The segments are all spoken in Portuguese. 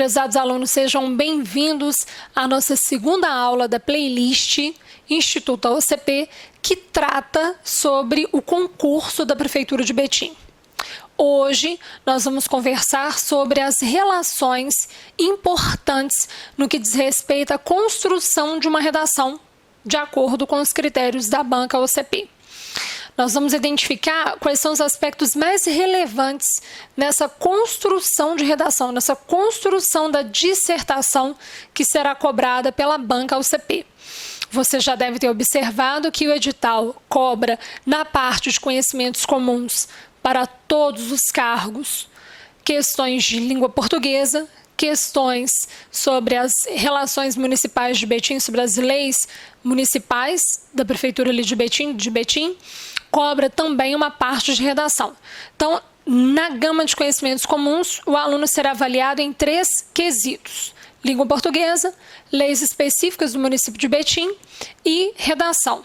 Prezados alunos, sejam bem-vindos à nossa segunda aula da playlist Instituto OCP, que trata sobre o concurso da Prefeitura de Betim. Hoje, nós vamos conversar sobre as relações importantes no que diz respeito à construção de uma redação de acordo com os critérios da banca OCP. Nós vamos identificar quais são os aspectos mais relevantes nessa construção de redação, nessa construção da dissertação que será cobrada pela banca OCP. Você já deve ter observado que o edital cobra, na parte de conhecimentos comuns para todos os cargos, questões de língua portuguesa, questões sobre as relações municipais de Betim, sobre as leis municipais da Prefeitura de Betim, cobra também uma parte de redação. Então, na gama de conhecimentos comuns, o aluno será avaliado em 3 quesitos: língua portuguesa, leis específicas do município de Betim e redação.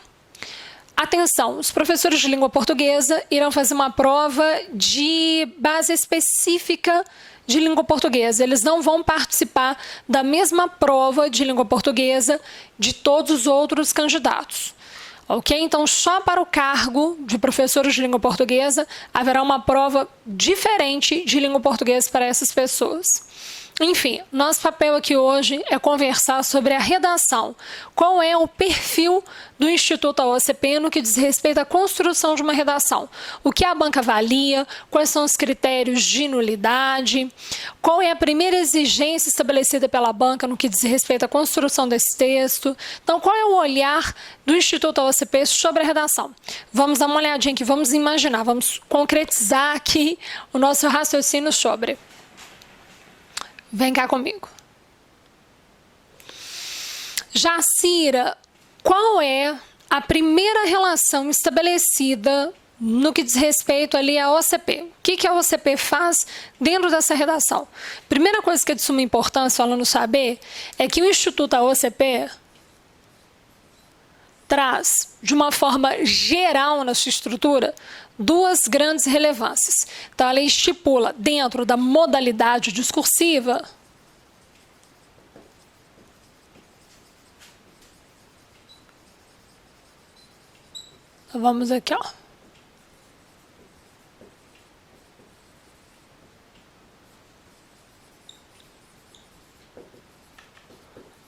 Atenção, os professores de língua portuguesa irão fazer uma prova de base específica de língua portuguesa. Eles não vão participar da mesma prova de língua portuguesa de todos os outros candidatos. Ok? Então, só para o cargo de professores de língua portuguesa, haverá uma prova diferente de língua portuguesa para essas pessoas. Enfim, nosso papel aqui hoje é conversar sobre a redação. Qual é o perfil do Instituto OCP no que diz respeito à construção de uma redação? O que a banca avalia? Quais são os critérios de nulidade? Qual é a primeira exigência estabelecida pela banca no que diz respeito à construção desse texto? Então, qual é o olhar do Instituto OCP sobre a redação? Vamos dar uma olhadinha aqui, vamos imaginar, vamos concretizar aqui o nosso raciocínio sobre. Vem cá comigo. Jacira, qual é a primeira relação estabelecida no que diz respeito ali à OCP? O que a OCP faz dentro dessa redação? Primeira coisa que é de suma importância o aluno saber é que o Instituto OCP traz, de uma forma geral na sua estrutura, 2 grandes relevâncias. Então, ela estipula, dentro da modalidade discursiva, então, vamos aqui, ó.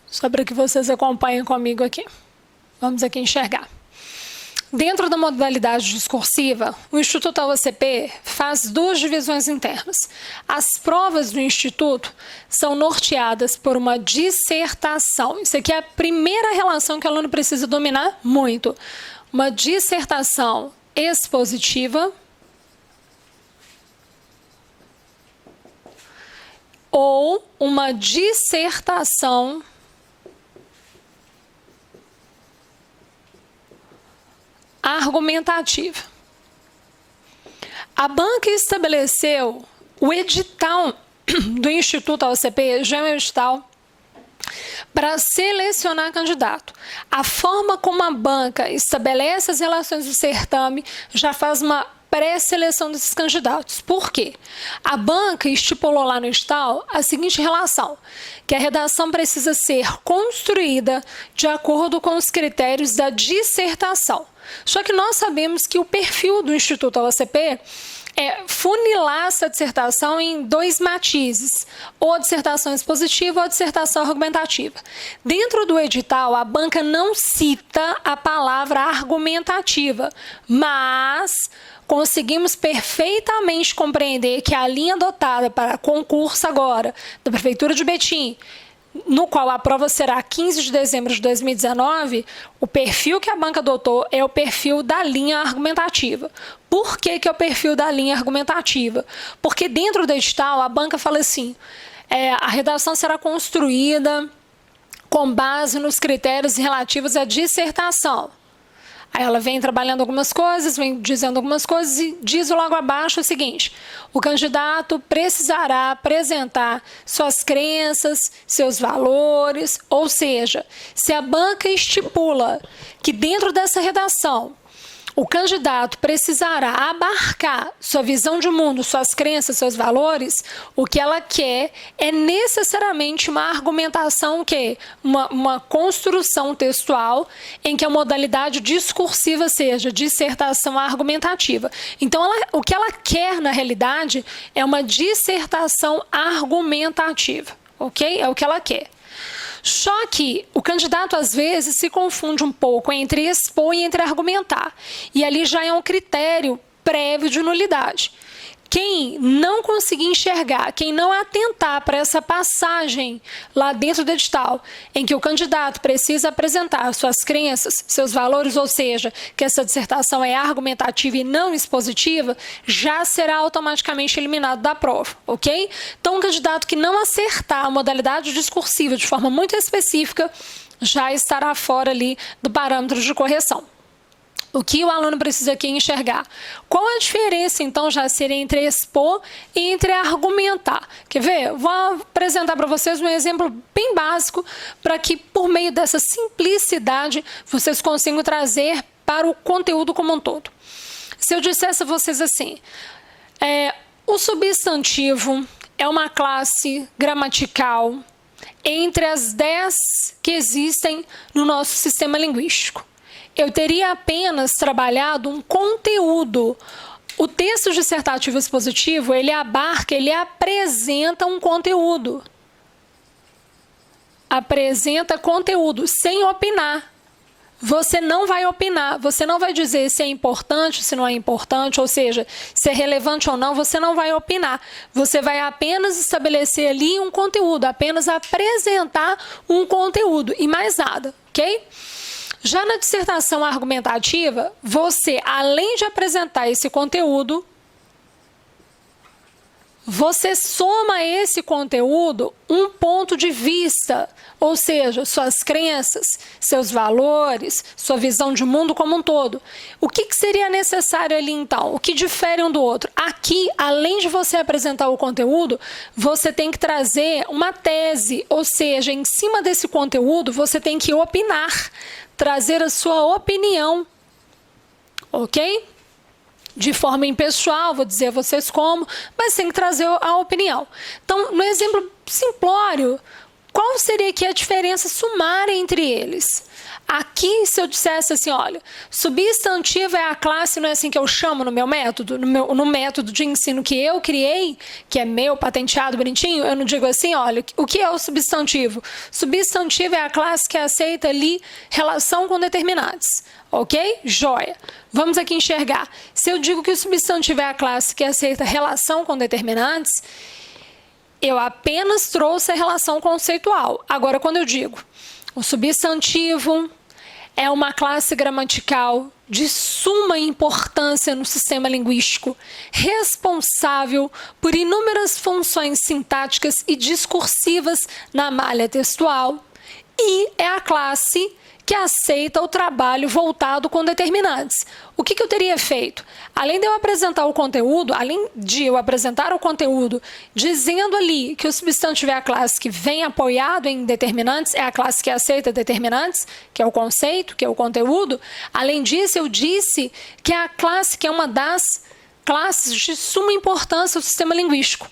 Só para que vocês acompanhem comigo aqui. Vamos aqui enxergar. Dentro da modalidade discursiva, o Instituto OCP faz 2 divisões internas. As provas do Instituto são norteadas por uma dissertação. Isso aqui é a primeira relação que o aluno precisa dominar muito. Uma dissertação expositiva ou uma dissertação argumentativa. A banca estabeleceu o edital do Instituto OCP, já é um edital para selecionar candidato. A forma como a banca estabelece as relações do certame já faz uma pré-seleção desses candidatos. Por quê? A banca estipulou lá no edital a seguinte relação, que a redação precisa ser construída de acordo com os critérios da dissertação. Só que nós sabemos que o perfil do Instituto OCP é funilar essa dissertação em 2 matizes, ou a dissertação expositiva ou a dissertação argumentativa. Dentro do edital, a banca não cita a palavra argumentativa, mas conseguimos perfeitamente compreender que a linha adotada para concurso agora da Prefeitura de Betim, no qual a prova será 15 de dezembro de 2019, o perfil que a banca adotou é o perfil da linha argumentativa. Por que é o perfil da linha argumentativa? Porque dentro do edital, a banca fala assim, a redação será construída com base nos critérios relativos à dissertação. Aí ela vem trabalhando algumas coisas, vem dizendo algumas coisas e diz logo abaixo o seguinte: o candidato precisará apresentar suas crenças, seus valores, ou seja, se a banca estipula que dentro dessa redação o candidato precisará abarcar sua visão de mundo, suas crenças, seus valores, o que ela quer é necessariamente uma argumentação, uma construção textual em que a modalidade discursiva seja dissertação argumentativa. Então, o que ela quer, na realidade, é uma dissertação argumentativa, ok? É o que ela quer. Só que o candidato, às vezes, se confunde um pouco entre expor e entre argumentar. E ali já é um critério prévio de nulidade. Quem não conseguir enxergar, quem não atentar para essa passagem lá dentro do edital, em que o candidato precisa apresentar suas crenças, seus valores, ou seja, que essa dissertação é argumentativa e não expositiva, já será automaticamente eliminado da prova, ok? Então, um candidato que não acertar a modalidade discursiva de forma muito específica, já estará fora ali do parâmetro de correção. O que o aluno precisa aqui enxergar? Qual a diferença, então, já seria entre expor e entre argumentar? Quer ver? Vou apresentar para vocês um exemplo bem básico para que, por meio dessa simplicidade, vocês consigam trazer para o conteúdo como um todo. Se eu dissesse a vocês assim, o substantivo é uma classe gramatical entre as 10 que existem no nosso sistema linguístico. Eu teria apenas trabalhado um conteúdo. O texto dissertativo expositivo, ele abarca, ele apresenta um conteúdo. Apresenta conteúdo, sem opinar. Você não vai opinar, você não vai dizer se é importante, se não é importante, ou seja, se é relevante ou não, você não vai opinar. Você vai apenas estabelecer ali um conteúdo, apenas apresentar um conteúdo e mais nada, ok? Já na dissertação argumentativa, você, além de apresentar esse conteúdo, você soma a esse conteúdo um ponto de vista, ou seja, suas crenças, seus valores, sua visão de mundo como um todo. O que seria necessário ali então? O que difere um do outro? Aqui, além de você apresentar o conteúdo, você tem que trazer uma tese, ou seja, em cima desse conteúdo, você tem que opinar, trazer a sua opinião, ok? De forma impessoal, vou dizer a vocês como, mas tem que trazer a opinião. Então, no exemplo simplório, qual seria aqui a diferença sumária entre eles? Aqui, se eu dissesse assim, olha, substantivo é a classe, não é assim que eu chamo no meu método, no método de ensino que eu criei, que é meu, patenteado, bonitinho, eu não digo assim, olha, o que é o substantivo? Substantivo é a classe que aceita ali relação com determinantes, ok? Joia. Vamos aqui enxergar. Se eu digo que o substantivo é a classe que aceita relação com determinantes, eu apenas trouxe a relação conceitual. Agora, quando eu digo o substantivo é uma classe gramatical de suma importância no sistema linguístico, responsável por inúmeras funções sintáticas e discursivas na malha textual, e é a classe que aceita o trabalho voltado com determinantes. O que eu teria feito? Além de eu apresentar o conteúdo, dizendo ali que o substantivo é a classe que vem apoiado em determinantes, é a classe que aceita determinantes, que é o conceito, que é o conteúdo. Além disso, eu disse que é a classe que é uma das classes de suma importância do sistema linguístico.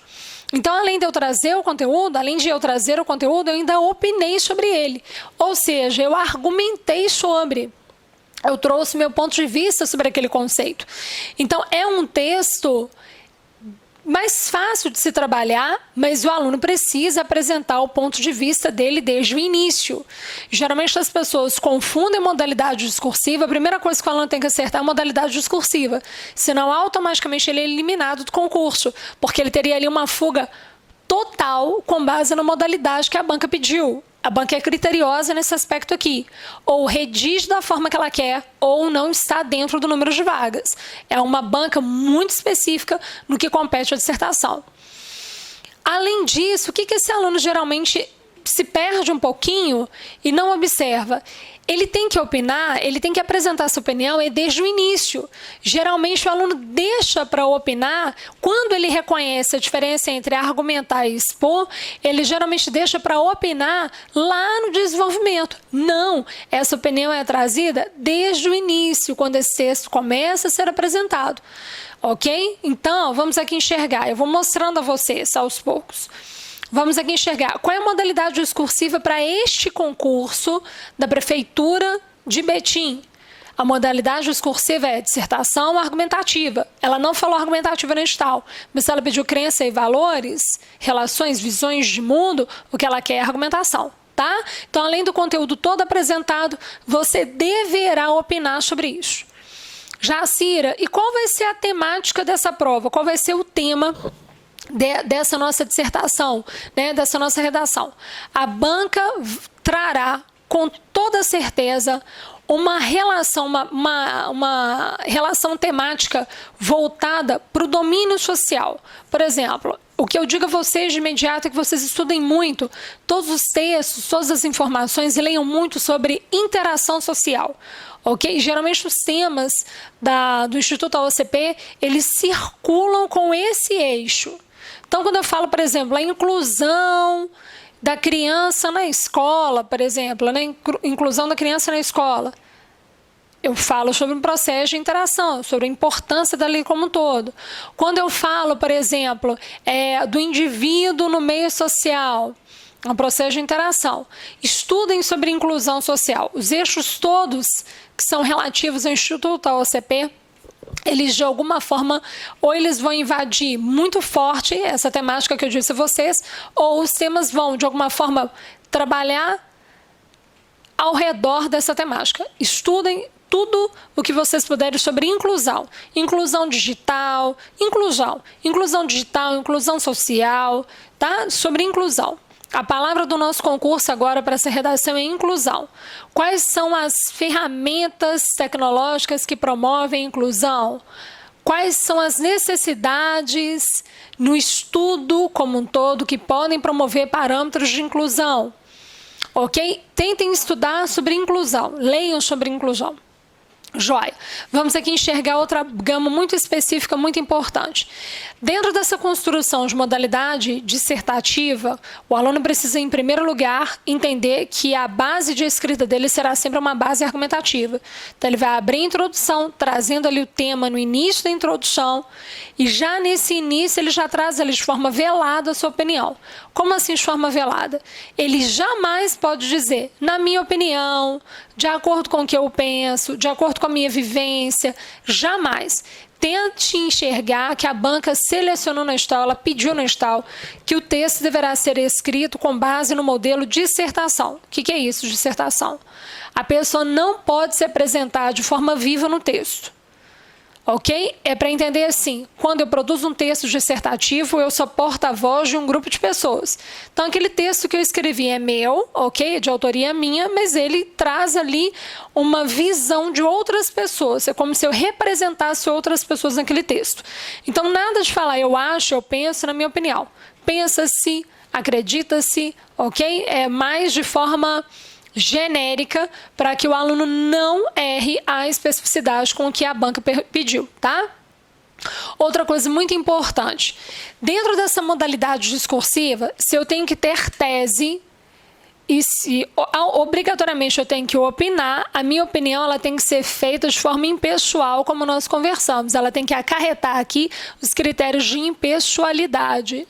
Então, além de eu trazer o conteúdo, eu ainda opinei sobre ele. Ou seja, eu argumentei sobre, eu trouxe meu ponto de vista sobre aquele conceito. Então, é um texto mais fácil de se trabalhar, mas o aluno precisa apresentar o ponto de vista dele desde o início. Geralmente as pessoas confundem modalidade discursiva, a primeira coisa que o aluno tem que acertar é a modalidade discursiva, senão automaticamente ele é eliminado do concurso, porque ele teria ali uma fuga total com base na modalidade que a banca pediu. A banca é criteriosa nesse aspecto aqui. Ou redige da forma que ela quer, ou não está dentro do número de vagas. É uma banca muito específica no que compete à dissertação. Além disso, o que esse aluno geralmente se perde um pouquinho e não observa. Ele tem que opinar, ele tem que apresentar sua opinião desde o início. Geralmente o aluno deixa para opinar, quando ele reconhece a diferença entre argumentar e expor, ele geralmente deixa para opinar lá no desenvolvimento. Não, essa opinião é trazida desde o início, quando esse texto começa a ser apresentado. Ok? Então, vamos aqui enxergar. Eu vou mostrando a vocês aos poucos. Vamos aqui enxergar qual é a modalidade discursiva para este concurso da Prefeitura de Betim. A modalidade discursiva é dissertação argumentativa. Ela não falou argumentativa no edital, mas se ela pediu crença e valores, relações, visões de mundo, o que ela quer é argumentação. Tá? Então, além do conteúdo todo apresentado, você deverá opinar sobre isso. Jacira, e qual vai ser a temática dessa prova? Qual vai ser o tema dessa nossa dissertação, né, dessa nossa redação? A banca trará, com toda certeza, uma relação, uma relação temática voltada para o domínio social. Por exemplo, o que eu digo a vocês de imediato é que vocês estudem muito todos os textos, todas as informações e leiam muito sobre interação social. Ok? Geralmente os temas do Instituto AOCP, eles circulam com esse eixo. Então, quando eu falo, por exemplo, a inclusão da criança na escola, por exemplo, né? Inclusão da criança na escola, eu falo sobre um processo de interação, sobre a importância da lei como um todo. Quando eu falo, por exemplo, do indivíduo no meio social, é um processo de interação. Estudem sobre inclusão social. Os eixos todos que são relativos ao Instituto AOCP, eles de alguma forma, ou eles vão invadir muito forte essa temática que eu disse a vocês, ou os temas vão de alguma forma trabalhar ao redor dessa temática. Estudem tudo o que vocês puderem sobre inclusão. Inclusão digital, inclusão social, tá? Sobre inclusão. A palavra do nosso concurso agora para essa redação é inclusão. Quais são as ferramentas tecnológicas que promovem a inclusão? Quais são as necessidades no estudo como um todo que podem promover parâmetros de inclusão? Ok? Tentem estudar sobre inclusão, leiam sobre inclusão. Joia. Vamos aqui enxergar outra gama muito específica, muito importante. Dentro dessa construção de modalidade dissertativa, o aluno precisa, em primeiro lugar, entender que a base de escrita dele será sempre uma base argumentativa. Então, ele vai abrir a introdução, trazendo ali o tema no início da introdução, e já nesse início ele já traz ali de forma velada a sua opinião. Como assim de forma velada? Ele jamais pode dizer, na minha opinião, de acordo com o que eu penso, de acordo com a minha vivência, jamais. Tente enxergar que a banca selecionou na edital, ela pediu na edital, que o texto deverá ser escrito com base no modelo dissertação. O que é isso, dissertação? A pessoa não pode se apresentar de forma viva no texto. Ok? É para entender assim, quando eu produzo um texto dissertativo, eu sou porta-voz de um grupo de pessoas. Então, aquele texto que eu escrevi é meu, ok? É de autoria minha, mas ele traz ali uma visão de outras pessoas. É como se eu representasse outras pessoas naquele texto. Então, nada de falar eu acho, eu penso, na minha opinião. Pensa-se, acredita-se, ok? É mais de forma genérica para que o aluno não erre a especificidade com o que a banca pediu, tá? Outra coisa muito importante, dentro dessa modalidade discursiva, se eu tenho que ter tese e se obrigatoriamente eu tenho que opinar, a minha opinião ela tem que ser feita de forma impessoal, como nós conversamos, ela tem que acarretar aqui os critérios de impessoalidade.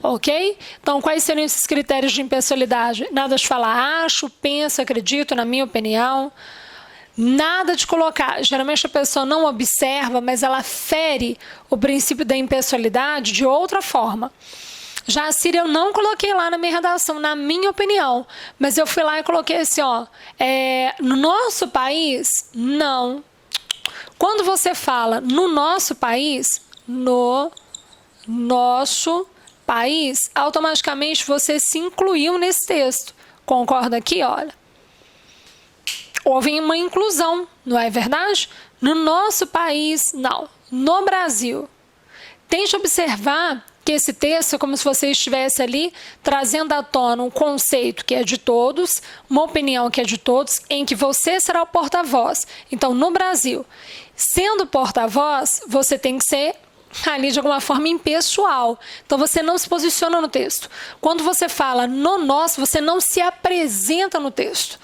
Ok? Então, quais seriam esses critérios de impessoalidade? Nada de falar acho, penso, acredito, na minha opinião. Nada de colocar. Geralmente a pessoa não observa, mas ela fere o princípio da impessoalidade de outra forma. Já a Síria eu não coloquei lá na minha redação, na minha opinião. Mas eu fui lá e coloquei assim, ó. No nosso país, não. Quando você fala no nosso país, no nosso país, automaticamente você se incluiu nesse texto. Concorda aqui? Olha. Houve uma inclusão, não é verdade? No nosso país, não. No Brasil. Tente observar porque esse texto é como se você estivesse ali trazendo à tona um conceito que é de todos, uma opinião que é de todos, em que você será o porta-voz. Então, no Brasil, sendo porta-voz, você tem que ser ali de alguma forma impessoal. Então você não se posiciona no texto. Quando você fala no nosso, você não se apresenta no texto.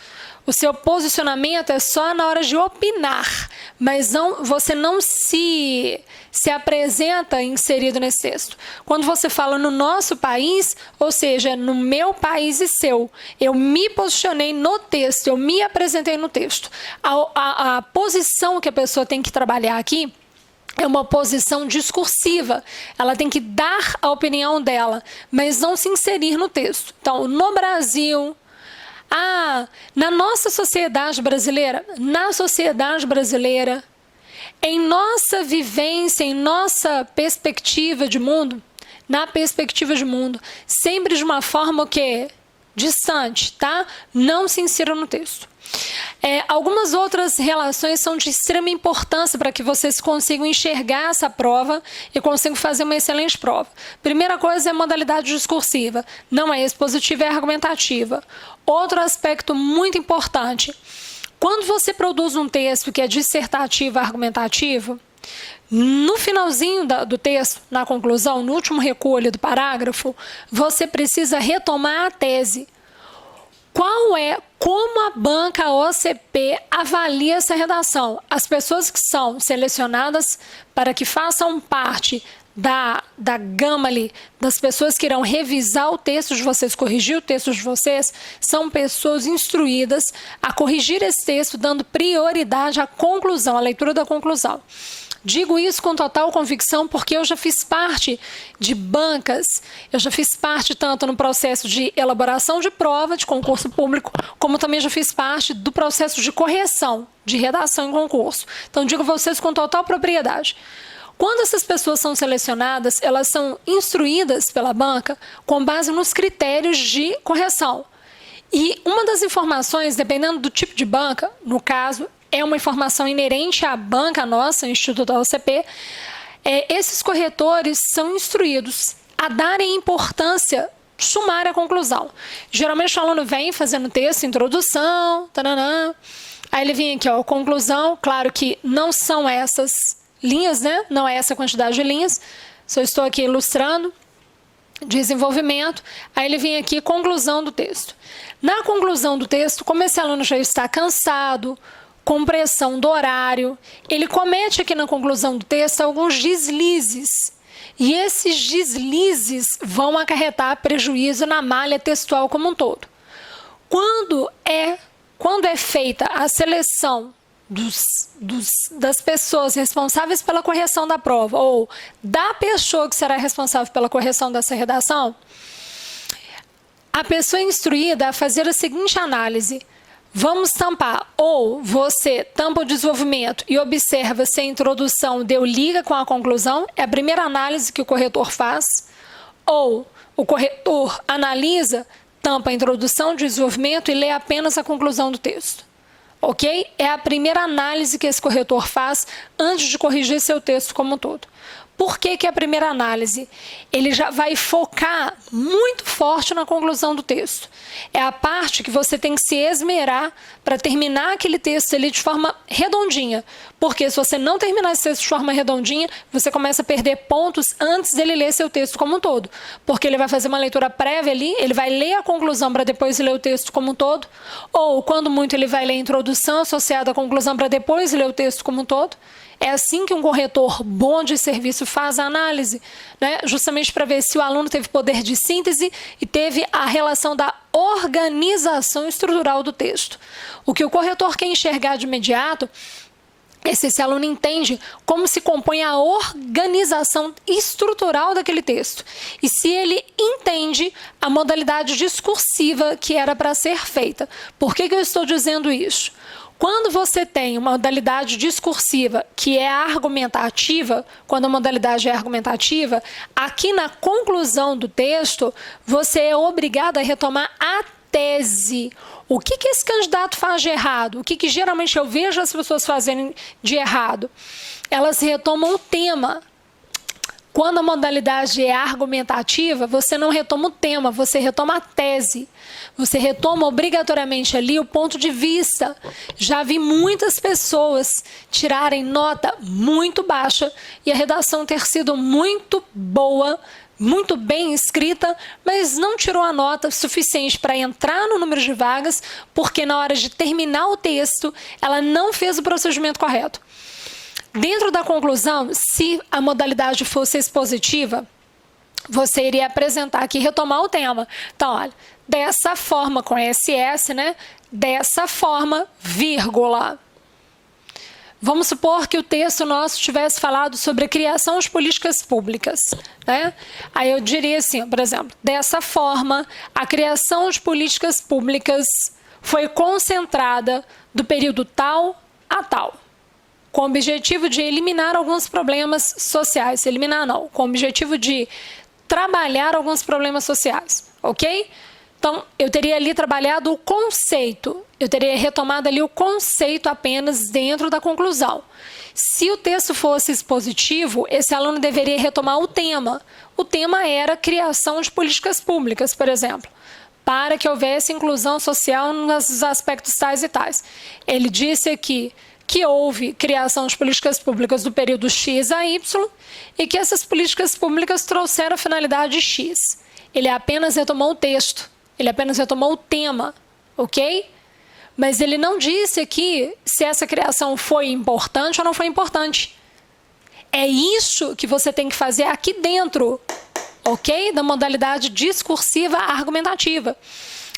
O seu posicionamento é só na hora de opinar, mas você não se apresenta inserido nesse texto. Quando você fala no nosso país, ou seja, no meu país e seu, eu me posicionei no texto, eu me apresentei no texto. A posição que a pessoa tem que trabalhar aqui é uma posição discursiva. Ela tem que dar a opinião dela, mas não se inserir no texto. Então, no Brasil, na nossa sociedade brasileira, em nossa vivência, em nossa perspectiva de mundo, na perspectiva de mundo, sempre de uma forma que distante, tá? Não se insira no texto. Algumas outras relações são de extrema importância para que vocês consigam enxergar essa prova e consigam fazer uma excelente prova. Primeira coisa é a modalidade discursiva, não é expositiva, é argumentativa. Outro aspecto muito importante, quando você produz um texto que é dissertativo, argumentativo, no finalzinho do texto, na conclusão, no último recuo ali do parágrafo, você precisa retomar a tese. Como a banca OCP avalia essa redação? As pessoas que são selecionadas para que façam parte da gama ali, das pessoas que irão revisar o texto de vocês, corrigir o texto de vocês, são pessoas instruídas a corrigir esse texto, dando prioridade à conclusão, à leitura da conclusão. Digo isso com total convicção porque eu já fiz parte de bancas, eu já fiz parte tanto no processo de elaboração de prova de concurso público, como também já fiz parte do processo de correção de redação em concurso. Então, digo a vocês com total propriedade. Quando essas pessoas são selecionadas, elas são instruídas pela banca com base nos critérios de correção. E uma das informações, dependendo do tipo de banca, no caso, é uma informação inerente à banca nossa, Instituto da OCP, esses corretores são instruídos a darem importância sumária à conclusão. Geralmente o aluno vem fazendo texto, introdução, taranã, aí ele vem aqui, conclusão, claro que não são essas linhas, né? Não é essa quantidade de linhas, só estou aqui ilustrando, desenvolvimento, aí ele vem aqui, conclusão do texto. Na conclusão do texto, como esse aluno já está cansado, com pressão do horário, ele comete aqui na conclusão do texto alguns deslizes. E esses deslizes vão acarretar prejuízo na malha textual como um todo. Quando é feita a seleção das pessoas responsáveis pela correção da prova, ou da pessoa que será responsável pela correção dessa redação, a pessoa é instruída a fazer a seguinte análise: vamos tampar, ou você tampa o desenvolvimento e observa se a introdução deu liga com a conclusão, é a primeira análise que o corretor faz, ou o corretor analisa, tampa a introdução, desenvolvimento e lê apenas a conclusão do texto. Ok? É a primeira análise que esse corretor faz antes de corrigir seu texto como um todo. Por que é a primeira análise? Ele já vai focar muito forte na conclusão do texto. É a parte que você tem que se esmerar para terminar aquele texto ali de forma redondinha. Porque se você não terminar esse texto de forma redondinha, você começa a perder pontos antes dele ler seu texto como um todo. Porque ele vai fazer uma leitura prévia ali, ele vai ler a conclusão para depois ler o texto como um todo. Ou, quando muito, ele vai ler a introdução associada à conclusão para depois ler o texto como um todo. É assim que um corretor bom de serviço faz a análise, né? Justamente para ver se o aluno teve poder de síntese e teve a relação da organização estrutural do texto. O que o corretor quer enxergar de imediato é se esse aluno entende como se compõe a organização estrutural daquele texto e se ele entende a modalidade discursiva que era para ser feita. Por que eu estou dizendo isso? Quando você tem uma modalidade discursiva que é argumentativa, quando a modalidade é argumentativa, aqui na conclusão do texto, você é obrigado a retomar a tese. O que esse candidato faz de errado? O que geralmente eu vejo as pessoas fazerem de errado? Elas retomam o tema. Quando a modalidade é argumentativa, você não retoma o tema, você retoma a tese. Você retoma obrigatoriamente ali o ponto de vista. Já vi muitas pessoas tirarem nota muito baixa e a redação ter sido muito boa, muito bem escrita, mas não tirou a nota suficiente para entrar no número de vagas, porque na hora de terminar o texto, ela não fez o procedimento correto. Dentro da conclusão, se a modalidade fosse expositiva, você iria apresentar aqui, retomar o tema. Então, olha, dessa forma, com SS, né? Dessa forma, vírgula. Vamos supor que o texto nosso tivesse falado sobre a criação de políticas públicas, né? Aí eu diria assim, por exemplo, dessa forma, a criação de políticas públicas foi concentrada do período tal a tal, com o objetivo de eliminar alguns problemas sociais. Eliminar não, com o objetivo de trabalhar alguns problemas sociais, ok? Então, eu teria ali trabalhado o conceito, eu teria retomado ali o conceito apenas dentro da conclusão. Se o texto fosse expositivo, esse aluno deveria retomar o tema. O tema era criação de políticas públicas, por exemplo, para que houvesse inclusão social nos aspectos tais e tais. Ele disse aqui que houve criação de políticas públicas do período X a Y e que essas políticas públicas trouxeram a finalidade X. Ele apenas retomou o texto, ele apenas retomou o tema, ok? Mas ele não disse aqui se essa criação foi importante ou não foi importante. É isso que você tem que fazer aqui dentro, ok? Da modalidade discursiva argumentativa.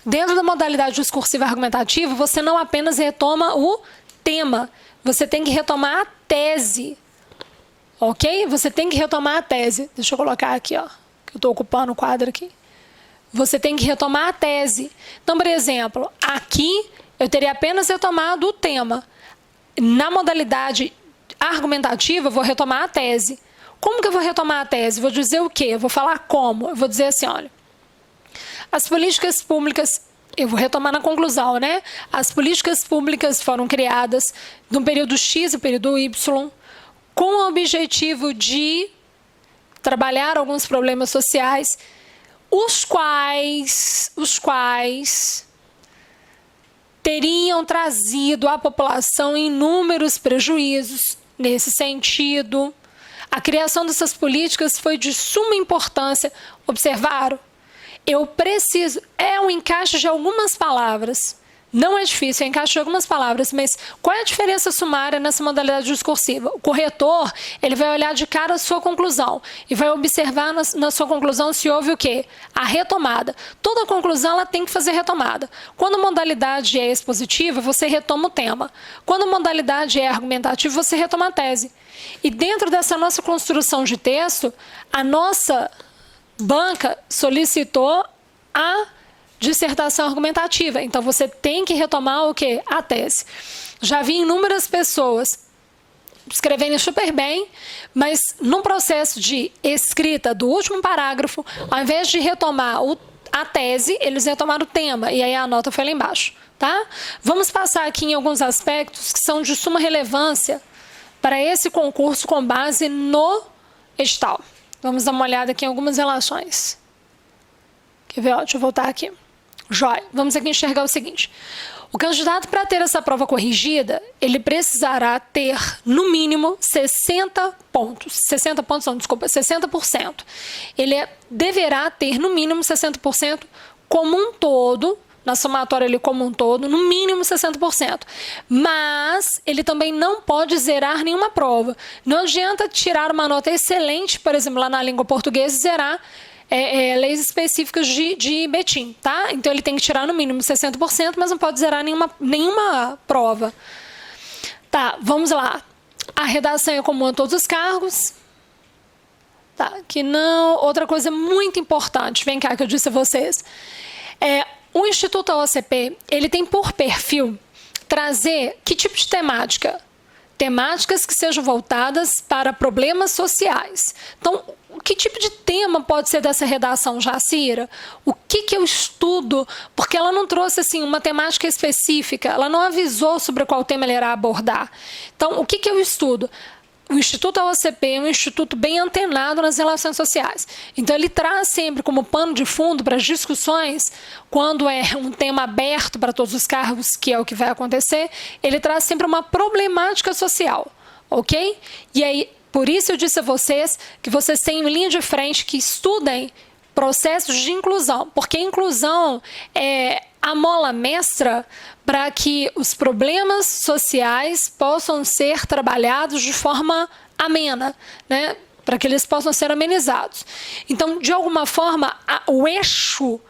Dentro da modalidade discursiva argumentativa, você não apenas retoma o tema, você tem que retomar a tese, ok? Você tem que retomar a tese. Deixa eu colocar aqui, ó, que eu estou ocupando o quadro aqui. Você tem que retomar a tese. Então, por exemplo, aqui eu teria apenas retomado o tema. Na modalidade argumentativa, eu vou retomar a tese. Como que eu vou retomar a tese? Vou dizer o quê? Eu vou falar como. Eu vou dizer assim, olha, as políticas públicas, eu vou retomar na conclusão, né? As políticas públicas foram criadas no período X e período Y, com o objetivo de trabalhar alguns problemas sociais, os quais teriam trazido à população inúmeros prejuízos. Nesse sentido, a criação dessas políticas foi de suma importância. Observaram? Eu preciso... É um encaixe de algumas palavras. Não é difícil, é encaixe de algumas palavras, mas qual é a diferença sumária nessa modalidade discursiva? O corretor, ele vai olhar de cara a sua conclusão e vai observar na sua conclusão se houve o quê? A retomada. Toda conclusão ela tem que fazer retomada. Quando a modalidade é expositiva, você retoma o tema. Quando a modalidade é argumentativa, você retoma a tese. E dentro dessa nossa construção de texto, a nossa banca solicitou a dissertação argumentativa. Então, você tem que retomar o quê? A tese. Já vi inúmeras pessoas escreverem super bem, mas num processo de escrita do último parágrafo, ao invés de retomar a tese, eles retomaram o tema, e aí a nota foi lá embaixo, tá? Vamos passar aqui em alguns aspectos que são de suma relevância para esse concurso com base no edital. Vamos dar uma olhada aqui em algumas relações. Quer ver? Ó, deixa eu voltar aqui. Jóia. Vamos aqui enxergar o seguinte. O candidato, para ter essa prova corrigida, ele precisará ter, no mínimo, 60 pontos. 60 pontos, não, desculpa, 60%. Ele deverá ter, no mínimo, 60% como um todo, na somatória ali como um todo, no mínimo 60%. Mas ele também não pode zerar nenhuma prova. Não adianta tirar uma nota excelente, por exemplo, lá na língua portuguesa, e zerar leis específicas de Betim, tá? Então, ele tem que tirar no mínimo 60%, mas não pode zerar nenhuma prova. Tá, vamos lá. A redação é comum a todos os cargos. Tá, que não... Outra coisa muito importante, vem cá que eu disse a vocês. O Instituto OCP, ele tem por perfil trazer que tipo de temática? Temáticas que sejam voltadas para problemas sociais. Então, que tipo de tema pode ser dessa redação, Jacira? O que eu estudo? Porque ela não trouxe assim, uma temática específica, ela não avisou sobre qual tema ela irá abordar. Então, o que eu estudo? o Instituto AOCP é um instituto bem antenado nas relações sociais. Então, ele traz sempre como pano de fundo para as discussões, quando é um tema aberto para todos os cargos, que é o que vai acontecer, ele traz sempre uma problemática social, ok? E aí, por isso eu disse a vocês que vocês têm linha de frente que estudem processos de inclusão, porque a inclusão é a mola mestra para que os problemas sociais possam ser trabalhados de forma amena, né? Para que eles possam ser amenizados. Então, de alguma forma, o eixo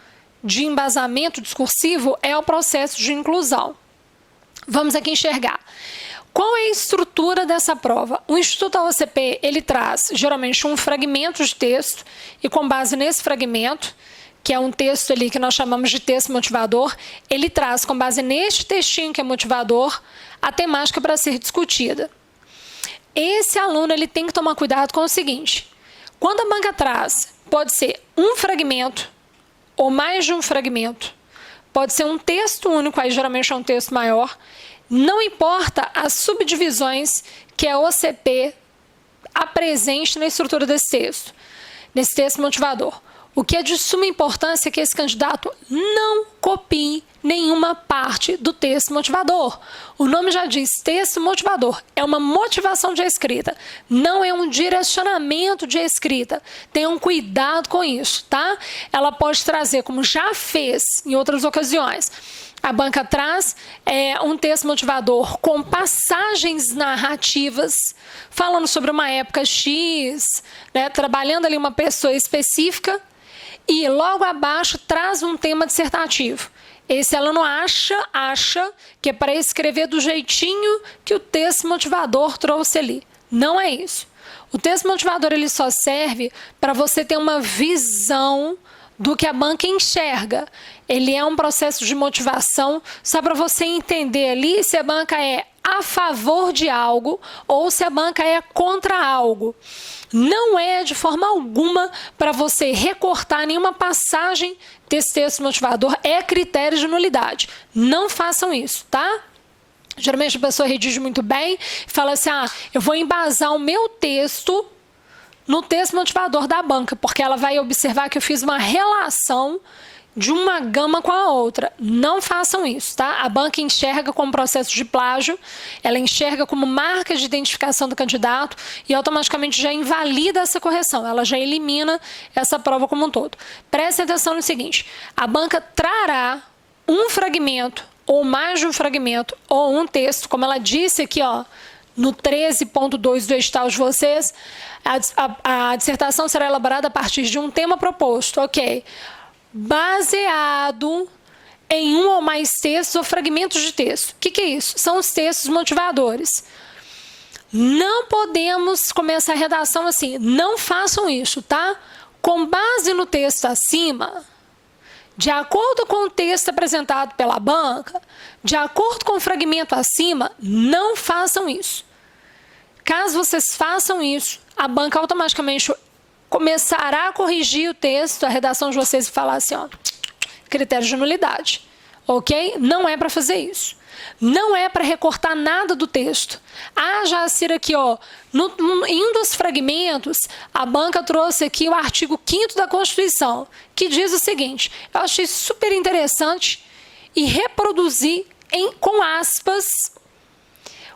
de embasamento discursivo é o processo de inclusão. Vamos aqui enxergar. Qual é a estrutura dessa prova? O Instituto AOCP, ele traz geralmente um fragmento de texto e com base nesse fragmento, que é um texto ali que nós chamamos de texto motivador, ele traz com base neste textinho que é motivador a temática para ser discutida. Esse aluno ele tem que tomar cuidado com o seguinte: quando a banca traz, pode ser um fragmento ou mais de um fragmento, pode ser um texto único, aí geralmente é um texto maior, não importa as subdivisões que a OCP apresente na estrutura desse texto motivador. O que é de suma importância é que esse candidato não copie nenhuma parte do texto motivador. O nome já diz, texto motivador. É uma motivação de escrita, não é um direcionamento de escrita. Tenham cuidado com isso, tá? Ela pode trazer, como já fez em outras ocasiões, a banca traz um texto motivador com passagens narrativas, falando sobre uma época X, né, trabalhando ali uma pessoa específica, e logo abaixo traz um tema dissertativo. Esse aluno acha que é para escrever do jeitinho que o texto motivador trouxe ali. Não é isso. O texto motivador ele só serve para você ter uma visão do que a banca enxerga. Ele é um processo de motivação só para você entender ali se a banca é a favor de algo ou se a banca é contra algo. Não é de forma alguma para você recortar nenhuma passagem desse texto motivador, é critério de nulidade. Não façam isso, tá? Geralmente a pessoa redige muito bem e fala assim, eu vou embasar o meu texto no texto motivador da banca, porque ela vai observar que eu fiz uma relação de uma gama com a outra. Não façam isso, tá? A banca enxerga como processo de plágio, ela enxerga como marca de identificação do candidato e automaticamente já invalida essa correção, ela já elimina essa prova como um todo. Preste atenção no seguinte, a banca trará um fragmento ou mais de um fragmento ou um texto, como ela disse aqui, no 13.2 do edital de vocês, a dissertação será elaborada a partir de um tema proposto, ok? Baseado em um ou mais textos ou fragmentos de texto. O que é isso? São os textos motivadores. Não podemos começar a redação assim, não façam isso, tá? Com base no texto acima, de acordo com o texto apresentado pela banca, de acordo com o fragmento acima, não façam isso. Caso vocês façam isso, a banca automaticamente começará a corrigir o texto, a redação de vocês e falar assim, critério de nulidade, ok? Não é para fazer isso. Não é para recortar nada do texto. Jacira, aqui, em um dos fragmentos, a banca trouxe aqui o artigo 5º da Constituição, que diz o seguinte, eu achei super interessante e reproduzi com aspas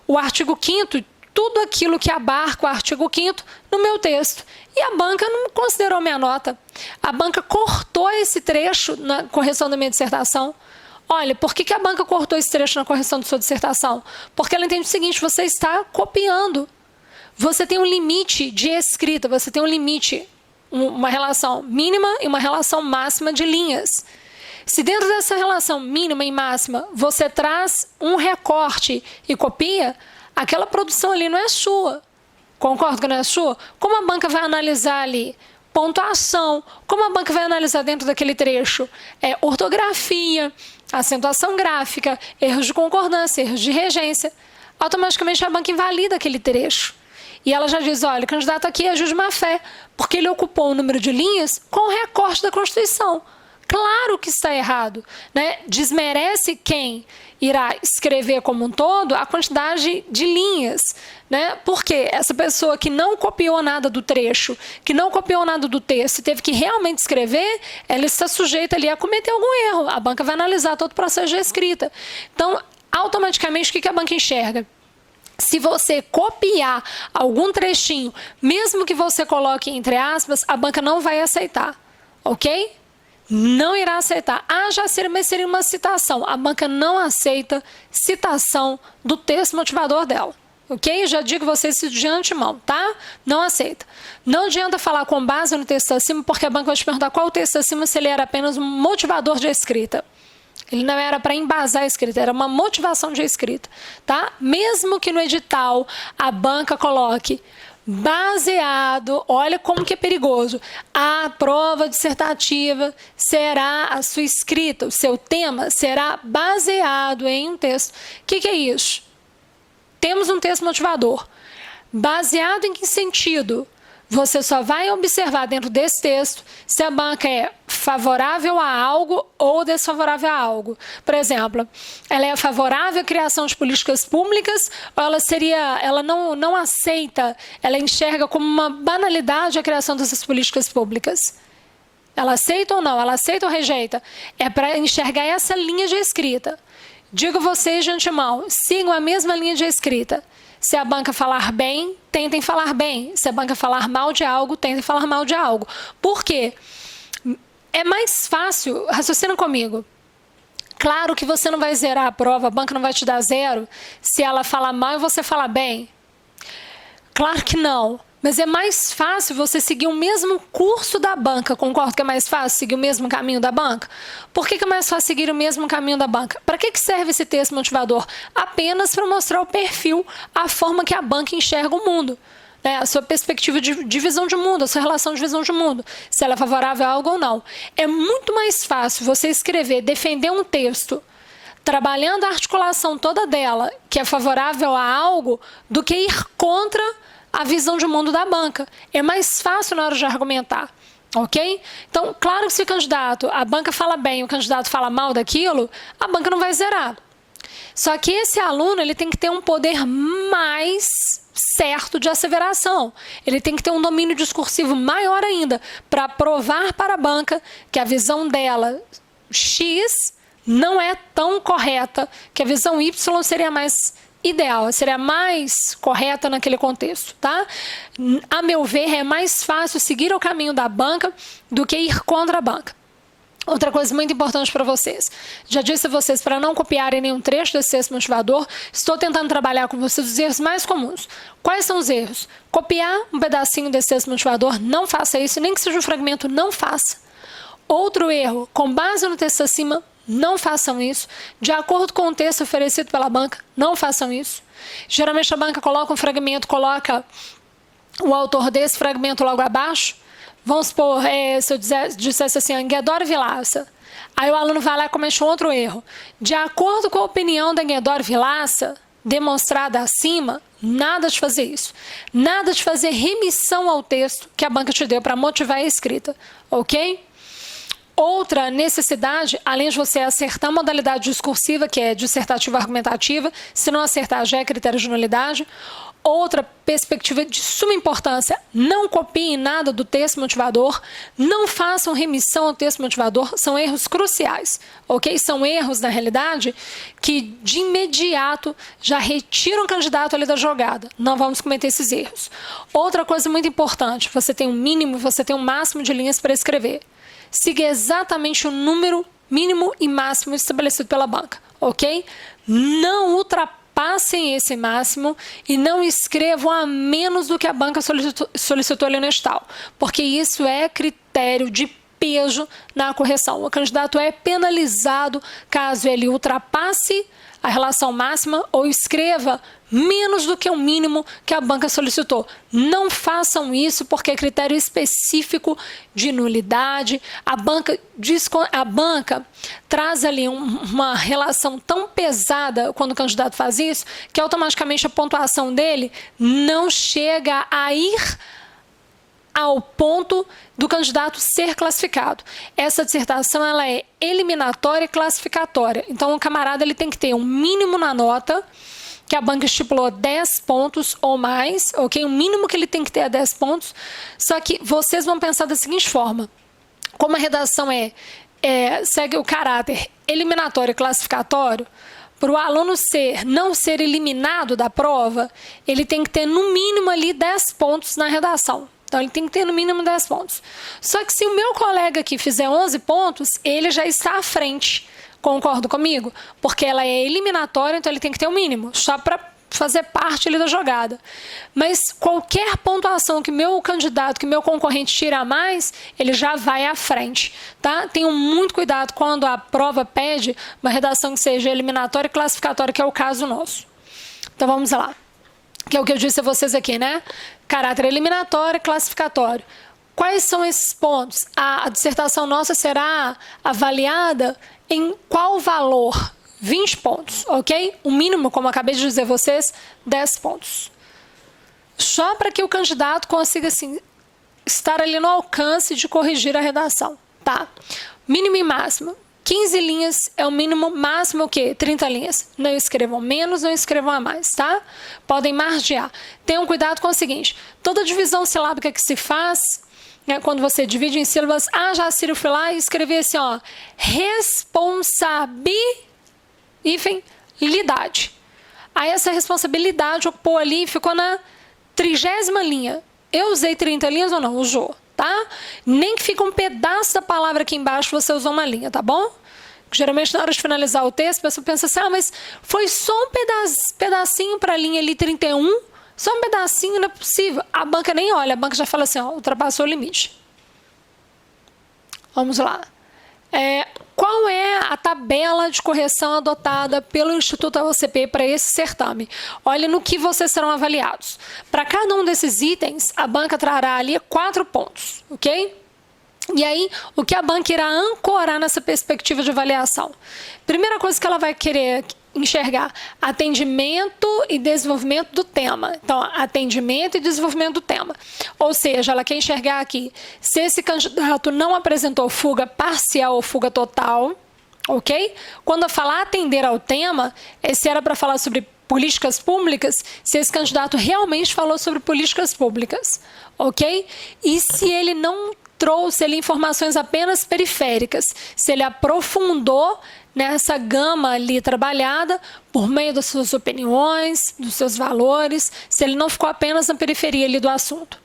o artigo 5º, tudo aquilo que abarca o artigo 5º no meu texto. E a banca não considerou minha nota. A banca cortou esse trecho na correção da minha dissertação. Olha, por que a banca cortou esse trecho na correção da sua dissertação? Porque ela entende o seguinte, você está copiando. Você tem um limite de escrita, você tem um limite, uma relação mínima e uma relação máxima de linhas. Se dentro dessa relação mínima e máxima você traz um recorte e copia, aquela produção ali não é sua. Concordo que não é sua? Como a banca vai analisar ali? Pontuação. Como a banca vai analisar dentro daquele trecho? Ortografia, acentuação gráfica, erros de concordância, erros de regência. Automaticamente a banca invalida aquele trecho. E ela já diz, olha, o candidato aqui agiu de má fé, porque ele ocupou o número de linhas com o recorte da Constituição. Claro que está errado, né? Desmerece quem irá escrever como um todo a quantidade de linhas, né? Porque essa pessoa que não copiou nada do trecho, que não copiou nada do texto e teve que realmente escrever, ela está sujeita ali a cometer algum erro. A banca vai analisar todo o processo de escrita. Então, automaticamente, o que a banca enxerga? Se você copiar algum trechinho, mesmo que você coloque entre aspas, a banca não vai aceitar, ok? Não irá aceitar. Mas seria uma citação. A banca não aceita citação do texto motivador dela. Ok? Já digo vocês isso de antemão, tá? Não aceita. Não adianta falar com base no texto acima, porque a banca vai te perguntar qual o texto acima se ele era apenas um motivador de escrita. Ele não era para embasar a escrita, era uma motivação de escrita, tá? Mesmo que no edital a banca coloque baseado, olha como que é perigoso, a prova dissertativa será a sua escrita, o seu tema será baseado em um texto. O que é isso? Temos um texto motivador. Baseado em que sentido? Você só vai observar dentro desse texto se a banca é favorável a algo ou desfavorável a algo. Por exemplo, ela é favorável à criação de políticas públicas ou ela não aceita, ela enxerga como uma banalidade a criação dessas políticas públicas? Ela aceita ou não? Ela aceita ou rejeita? É para enxergar essa linha de escrita. Digo vocês de antemão, sigam a mesma linha de escrita. Se a banca falar bem, tentem falar bem. Se a banca falar mal de algo, tentem falar mal de algo. Por quê? É mais fácil, raciocina comigo. Claro que você não vai zerar a prova, a banca não vai te dar 0 se ela falar mal e você falar bem. Claro que não. Mas é mais fácil você seguir o mesmo curso da banca. Concordo que é mais fácil seguir o mesmo caminho da banca? Por que é mais fácil seguir o mesmo caminho da banca? Para que serve esse texto motivador? Apenas para mostrar o perfil, a forma que a banca enxerga o mundo. Né? A sua perspectiva de visão de mundo, a sua relação de visão de mundo. Se ela é favorável a algo ou não. É muito mais fácil você escrever, defender um texto, trabalhando a articulação toda dela, que é favorável a algo, do que ir contra a visão de mundo da banca. É mais fácil na hora de argumentar, ok? Então, claro que se o candidato, a banca fala bem, o candidato fala mal daquilo, a banca não vai zerar. Só que esse aluno, ele tem que ter um poder mais certo de asseveração. Ele tem que ter um domínio discursivo maior ainda para provar para a banca que a visão dela, X, não é tão correta, que a visão Y seria mais ideal, seria mais correta naquele contexto, tá? A meu ver, é mais fácil seguir o caminho da banca do que ir contra a banca. Outra coisa muito importante para vocês. Já disse a vocês para não copiarem nenhum trecho desse texto motivador. Estou tentando trabalhar com vocês os erros mais comuns. Quais são os erros? Copiar um pedacinho desse texto motivador, não faça isso, nem que seja um fragmento, não faça. Outro erro, com base no texto acima, não façam isso. De acordo com o texto oferecido pela banca, não façam isso. Geralmente a banca coloca um fragmento, coloca o autor desse fragmento logo abaixo. Vamos supor, se eu dissesse assim, Anguedora Vilaça. Aí o aluno vai lá e comete um outro erro. De acordo com a opinião da Anguedora Vilaça, demonstrada acima, nada de fazer isso. Nada de fazer remissão ao texto que a banca te deu para motivar a escrita, ok? Outra necessidade, além de você acertar a modalidade discursiva, que é dissertativa argumentativa, se não acertar já é critério de nulidade. Outra perspectiva de suma importância, não copiem nada do texto motivador, não façam remissão ao texto motivador, são erros cruciais, ok? São erros, na realidade, que de imediato já retiram o candidato ali da jogada. Não vamos cometer esses erros. Outra coisa muito importante, você tem um mínimo, você tem um máximo de linhas para escrever. Siga exatamente o número mínimo e máximo estabelecido pela banca, ok? Não ultrapassem esse máximo e não escrevam a menos do que a banca solicitou ali no edital, porque isso é critério de peso na correção. O candidato é penalizado caso ele ultrapasse a relação máxima ou escreva menos do que o mínimo que a banca solicitou. Não façam isso porque é critério específico de nulidade. A banca traz ali uma relação tão pesada quando o candidato faz isso que automaticamente a pontuação dele não chega a ir ao ponto do candidato ser classificado. Essa dissertação ela é eliminatória e classificatória. Então, o camarada ele tem que ter um mínimo na nota que a banca estipulou 10 pontos ou mais, ok? O mínimo que ele tem que ter é 10 pontos. Só que vocês vão pensar da seguinte forma: como a redação segue o caráter eliminatório e classificatório, para o aluno não ser eliminado da prova, ele tem que ter no mínimo ali 10 pontos na redação. Então, ele tem que ter no mínimo 10 pontos. Só que se o meu colega aqui fizer 11 pontos, ele já está à frente. Concordo comigo? Porque ela é eliminatória, então ele tem que ter o mínimo, só para fazer parte ali da jogada. Mas qualquer pontuação que meu candidato, que meu concorrente tira a mais, ele já vai à frente, tá? Tenham muito cuidado quando a prova pede uma redação que seja eliminatória e classificatória, que é o caso nosso. Então, vamos lá. Que é o que eu disse a vocês aqui, né? Caráter eliminatório e classificatório. Quais são esses pontos? A dissertação nossa será avaliada em qual valor? 20 pontos, ok? O mínimo, como eu acabei de dizer a vocês, 10 pontos. Só para que o candidato consiga, assim, estar ali no alcance de corrigir a redação, tá? Mínimo e máximo. 15 linhas é o mínimo, máximo o quê? 30 linhas. Não escrevam menos, não escrevam a mais, tá? Podem margear. Tenham cuidado com o seguinte: toda divisão silábica que se faz, né, quando você divide em sílabas, Jacírio, fui lá e escrevi assim, ó, responsabilidade. Aí essa responsabilidade ocupou ali e ficou na 30ª linha. Eu usei 30 linhas ou não? Usou. Tá? Nem que fica um pedaço da palavra aqui embaixo, você usou uma linha, tá bom? Geralmente, na hora de finalizar o texto, a pessoa pensa assim, mas foi só um pedacinho para a linha ali 31, só um pedacinho, não é possível. A banca nem olha, a banca já fala assim, ultrapassou o limite. Vamos lá. Qual é a tabela de correção adotada pelo Instituto AOCP para esse certame? Olha no que vocês serão avaliados. Para cada um desses itens, a banca trará ali 4 pontos, ok? E aí, o que a banca irá ancorar nessa perspectiva de avaliação? Primeira coisa que ela vai querer enxergar: atendimento e desenvolvimento do tema. Então, atendimento e desenvolvimento do tema. Ou seja, ela quer enxergar aqui se esse candidato não apresentou fuga parcial ou fuga total, ok? Quando eu falar atender ao tema, se era para falar sobre políticas públicas, se esse candidato realmente falou sobre políticas públicas, ok? E se ele não trouxe ali informações apenas periféricas, se ele aprofundou nessa gama ali trabalhada por meio das suas opiniões, dos seus valores, se ele não ficou apenas na periferia ali do assunto.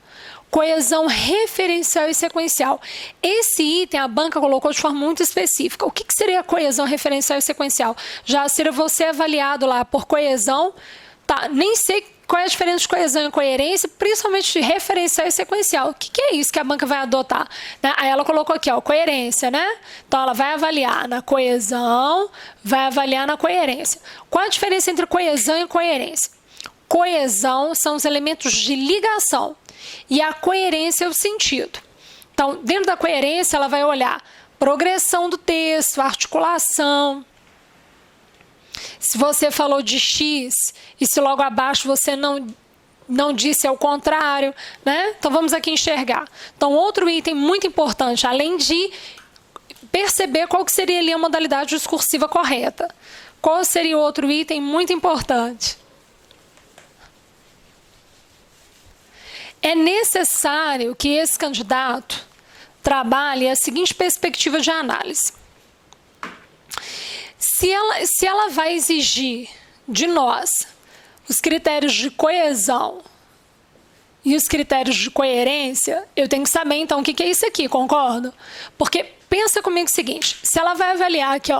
Coesão referencial e sequencial. Esse item a banca colocou de forma muito específica. O que seria coesão referencial e sequencial? Já seria você avaliado lá por coesão, tá? Nem sei qual é a diferença de coesão e coerência, principalmente de referencial e sequencial. O que é isso que a banca vai adotar? Né? Aí ela colocou aqui, coerência, né? Então, ela vai avaliar na coesão, vai avaliar na coerência. Qual a diferença entre coesão e coerência? Coesão são os elementos de ligação e a coerência é o sentido. Então, dentro da coerência, ela vai olhar progressão do texto, articulação. Se você falou de X e se logo abaixo você não disse ao contrário, né? Então, vamos aqui enxergar. Então, outro item muito importante, além de perceber qual que seria ali a modalidade discursiva correta. Qual seria outro item muito importante? É necessário que esse candidato trabalhe a seguinte perspectiva de análise. Se ela vai exigir de nós os critérios de coesão e os critérios de coerência, eu tenho que saber, então, o que é isso aqui, concordo? Porque pensa comigo o seguinte, se ela vai avaliar aqui,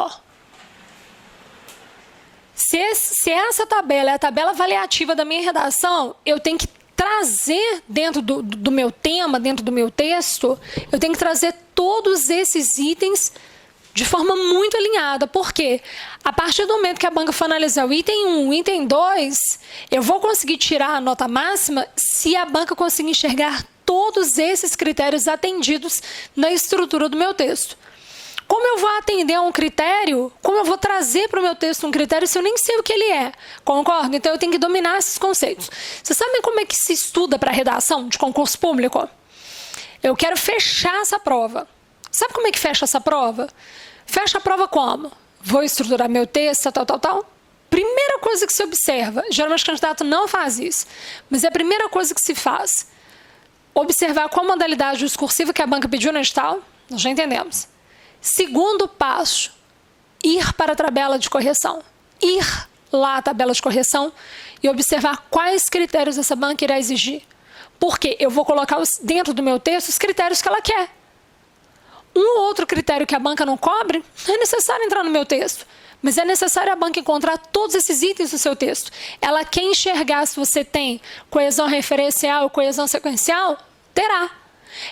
se essa tabela é a tabela avaliativa da minha redação, eu tenho que trazer dentro do meu tema, dentro do meu texto, eu tenho que trazer todos esses itens de forma muito alinhada. Por quê? A partir do momento que a banca for analisar o item 1, o item 2, eu vou conseguir tirar a nota máxima se a banca conseguir enxergar todos esses critérios atendidos na estrutura do meu texto. Como eu vou atender a um critério? Como eu vou trazer para o meu texto um critério se eu nem sei o que ele é? Concordo? Então, eu tenho que dominar esses conceitos. Vocês sabem como é que se estuda para redação de concurso público? Eu quero fechar essa prova. Sabe como é que fecha essa prova? Fecha a prova como? Vou estruturar meu texto, tal. Primeira coisa que se observa, geralmente o candidato não faz isso, mas é a primeira coisa que se faz. Observar qual modalidade discursiva que a banca pediu no edital, nós já entendemos. Segundo passo, ir para a tabela de correção. Ir lá à tabela de correção e observar quais critérios essa banca irá exigir. Porque eu vou colocar dentro do meu texto os critérios que ela quer. Um ou outro critério que a banca não cobre, não é necessário entrar no meu texto. Mas é necessário a banca encontrar todos esses itens no seu texto. Ela quer enxergar se você tem coesão referencial ou coesão sequencial? Terá.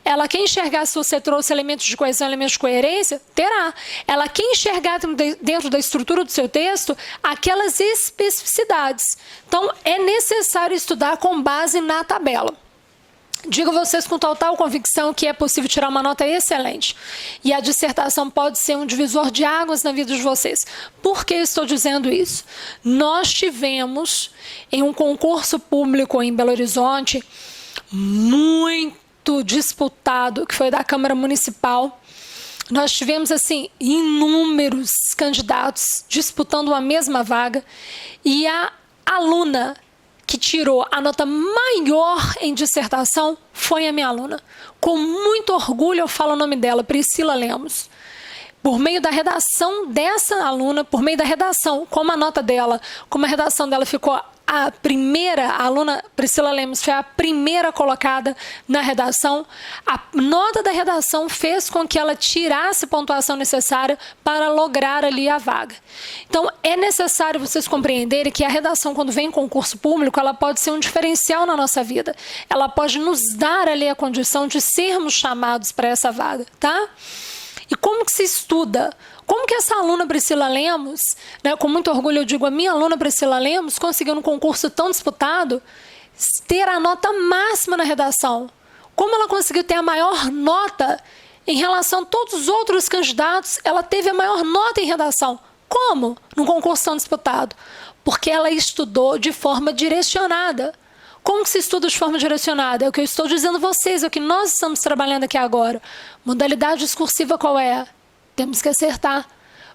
Ela quer enxergar se você trouxe elementos de coesão, elementos de coerência? Terá. Ela quer enxergar dentro da estrutura do seu texto aquelas especificidades. Então, é necessário estudar com base na tabela. Digo a vocês com total convicção que é possível tirar uma nota excelente. E a dissertação pode ser um divisor de águas na vida de vocês. Por que estou dizendo isso? Nós tivemos, em um concurso público em Belo Horizonte, muito disputado, que foi da Câmara Municipal. Nós tivemos, assim, inúmeros candidatos disputando uma mesma vaga. E a aluna que tirou a nota maior em dissertação foi a minha aluna. Com muito orgulho eu falo o nome dela, Priscila Lemos. Por meio da redação dessa aluna, por meio da redação, como a nota dela, como a redação dela ficou a primeira, a aluna Priscila Lemos foi a primeira colocada na redação, a nota da redação fez com que ela tirasse a pontuação necessária para lograr ali a vaga. Então, é necessário vocês compreenderem que a redação, quando vem em concurso público, ela pode ser um diferencial na nossa vida. Ela pode nos dar ali a condição de sermos chamados para essa vaga, tá? E como que se estuda? Como que essa aluna Priscila Lemos, né, com muito orgulho eu digo, a minha aluna Priscila Lemos, conseguiu num concurso tão disputado ter a nota máxima na redação? Como ela conseguiu ter a maior nota em relação a todos os outros candidatos? Ela teve a maior nota em redação. Como? Num concurso tão disputado? Porque ela estudou de forma direcionada. Como que se estuda de forma direcionada? É o que eu estou dizendo a vocês, é o que nós estamos trabalhando aqui agora. Modalidade discursiva qual é? Temos que acertar.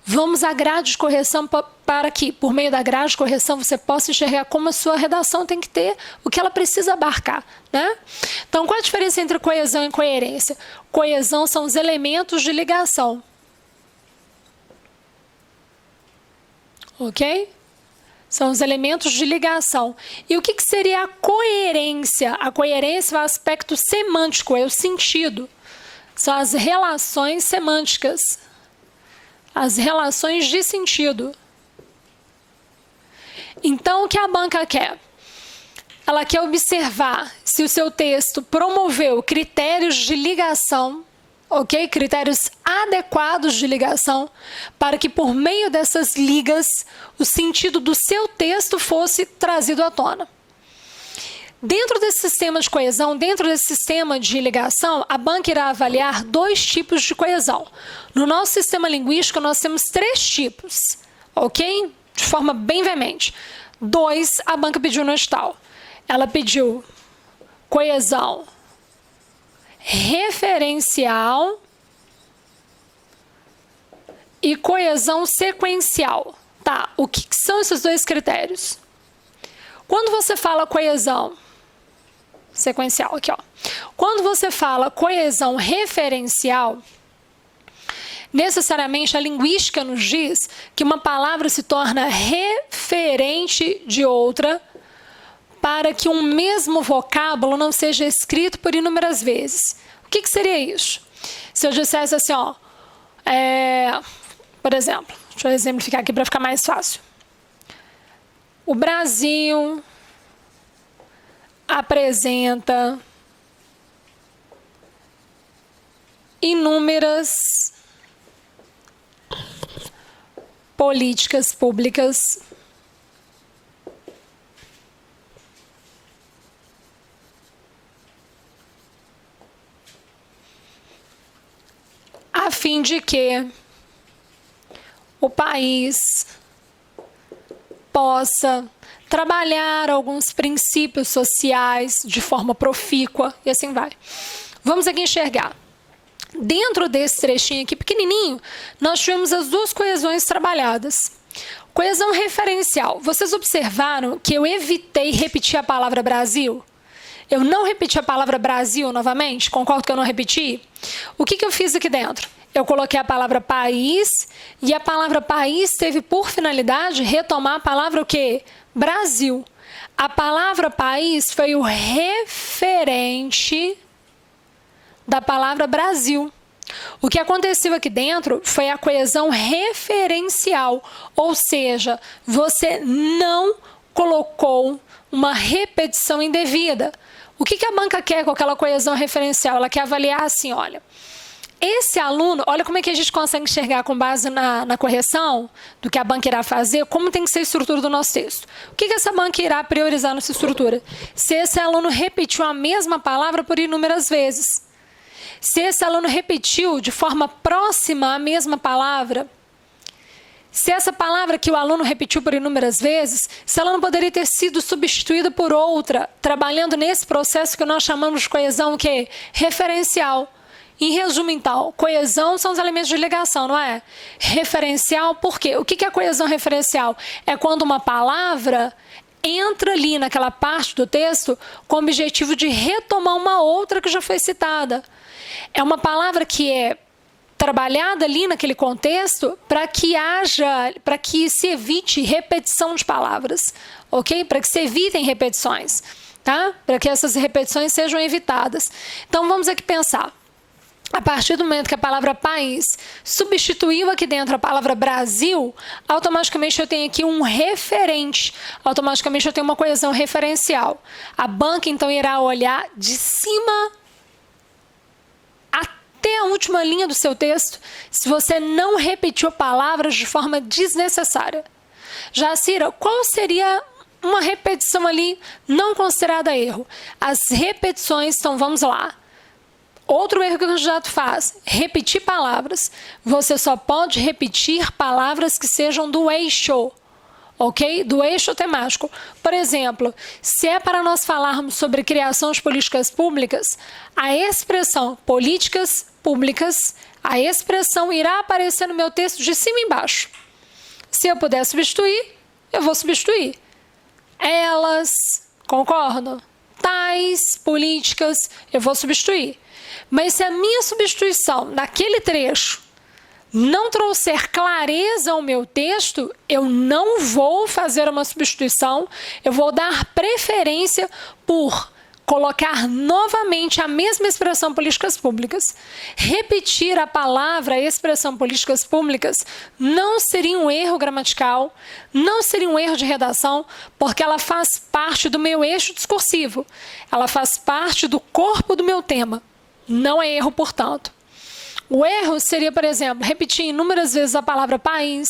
Vamos à grade de correção para que, por meio da grade de correção, você possa enxergar como a sua redação tem que ter, o que ela precisa abarcar, né? Então, qual a diferença entre coesão e coerência? Coesão são os elementos de ligação. Ok? São os elementos de ligação. E o que seria a coerência? A coerência é o aspecto semântico, é o sentido. São as relações semânticas. As relações de sentido. Então, o que a banca quer? Ela quer observar se o seu texto promoveu critérios de ligação, ok? Critérios adequados de ligação, para que por meio dessas ligas, o sentido do seu texto fosse trazido à tona. Dentro desse sistema de coesão, dentro desse sistema de ligação, a banca irá avaliar 2 tipos de coesão. No nosso sistema linguístico, nós temos 3 tipos, ok? De forma bem veemente. 2, a banca pediu no edital. Ela pediu coesão referencial e coesão sequencial. Tá, o que são esses 2 critérios? Quando você fala coesão sequencial, aqui ó. Quando você fala coesão referencial, necessariamente a linguística nos diz que uma palavra se torna referente de outra para que um mesmo vocábulo não seja escrito por inúmeras vezes. O que seria isso? Se eu dissesse assim, ó, por exemplo, deixa eu exemplificar aqui para ficar mais fácil. O Brasil apresenta inúmeras políticas públicas a fim de que o país possa trabalhar alguns princípios sociais de forma profícua e assim vai. Vamos aqui enxergar. Dentro desse trechinho aqui pequenininho, nós tivemos as 2 coesões trabalhadas. Coesão referencial. Vocês observaram que eu evitei repetir a palavra Brasil? Eu não repeti a palavra Brasil novamente? Concordo que eu não repeti? O que eu fiz aqui dentro? Eu coloquei a palavra país e a palavra país teve por finalidade retomar a palavra o quê? Brasil. A palavra país foi o referente da palavra Brasil. O que aconteceu aqui dentro foi a coesão referencial, ou seja, você não colocou uma repetição indevida. O que a banca quer com aquela coesão referencial? Ela quer avaliar assim, olha, esse aluno, olha como é que a gente consegue enxergar com base na correção do que a banca irá fazer, como tem que ser a estrutura do nosso texto. O que essa banca irá priorizar nessa estrutura? Se esse aluno repetiu a mesma palavra por inúmeras vezes. Se esse aluno repetiu de forma próxima a mesma palavra, se essa palavra que o aluno repetiu por inúmeras vezes, se ela não poderia ter sido substituída por outra, trabalhando nesse processo que nós chamamos de coesão, que é referencial. Em resumo, então, coesão são os elementos de ligação, não é? Referencial, por quê? O que é a coesão referencial? É quando uma palavra entra ali naquela parte do texto com o objetivo de retomar uma outra que já foi citada. É uma palavra que é trabalhada ali naquele contexto para que se evite repetição de palavras, ok? Para que se evitem repetições, tá? Para que essas repetições sejam evitadas. Então, vamos aqui pensar. A partir do momento que a palavra país substituiu aqui dentro a palavra Brasil, automaticamente eu tenho aqui um referente, automaticamente eu tenho uma coesão referencial. A banca, então, irá olhar de cima até a última linha do seu texto, se você não repetiu palavras de forma desnecessária. Jacira, qual seria uma repetição ali não considerada erro? As repetições, então vamos lá. Outro erro que o candidato faz, repetir palavras. Você só pode repetir palavras que sejam do eixo, ok? Do eixo temático. Por exemplo, se é para nós falarmos sobre criação de políticas públicas, a expressão políticas públicas, a expressão irá aparecer no meu texto de cima e embaixo. Se eu puder substituir, eu vou substituir. Elas, concordo? Tais políticas, eu vou substituir. Mas se a minha substituição naquele trecho não trouxer clareza ao meu texto, eu não vou fazer uma substituição, eu vou dar preferência por colocar novamente a mesma expressão políticas públicas. Repetir a palavra expressão políticas públicas não seria um erro gramatical, não seria um erro de redação, porque ela faz parte do meu eixo discursivo, ela faz parte do corpo do meu tema. Não é erro, portanto. O erro seria, por exemplo, repetir inúmeras vezes a palavra país.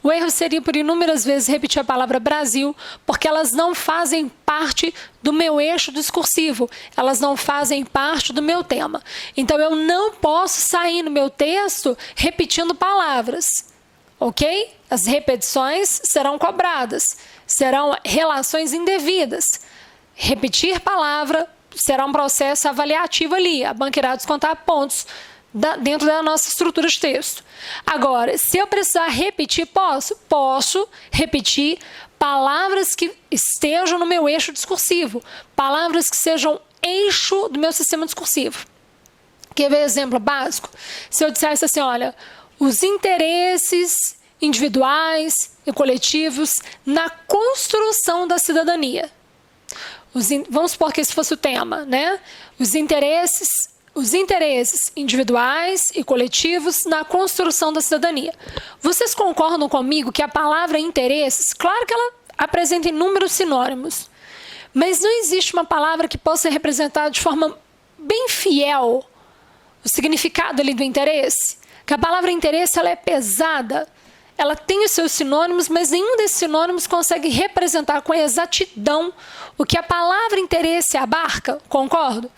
O erro seria, por inúmeras vezes, repetir a palavra Brasil, porque elas não fazem parte do meu eixo discursivo. Elas não fazem parte do meu tema. Então, eu não posso sair no meu texto repetindo palavras. Ok? As repetições serão cobradas. Serão relações indevidas. Repetir palavra será um processo avaliativo ali. A banca irá descontar pontos dentro da nossa estrutura de texto. Agora, se eu precisar repetir, posso repetir palavras que estejam no meu eixo discursivo, palavras que sejam eixo do meu sistema discursivo. Quer ver exemplo básico? Se eu dissesse assim, olha, os interesses individuais e coletivos na construção da cidadania. Vamos supor que esse fosse o tema, né? Os interesses individuais e coletivos na construção da cidadania. Vocês concordam comigo que a palavra interesses, claro que ela apresenta inúmeros sinônimos, mas não existe uma palavra que possa representar de forma bem fiel o significado ali do interesse? Que a palavra interesse ela é pesada, ela tem os seus sinônimos, mas nenhum desses sinônimos consegue representar com exatidão o que a palavra interesse abarca, concordo?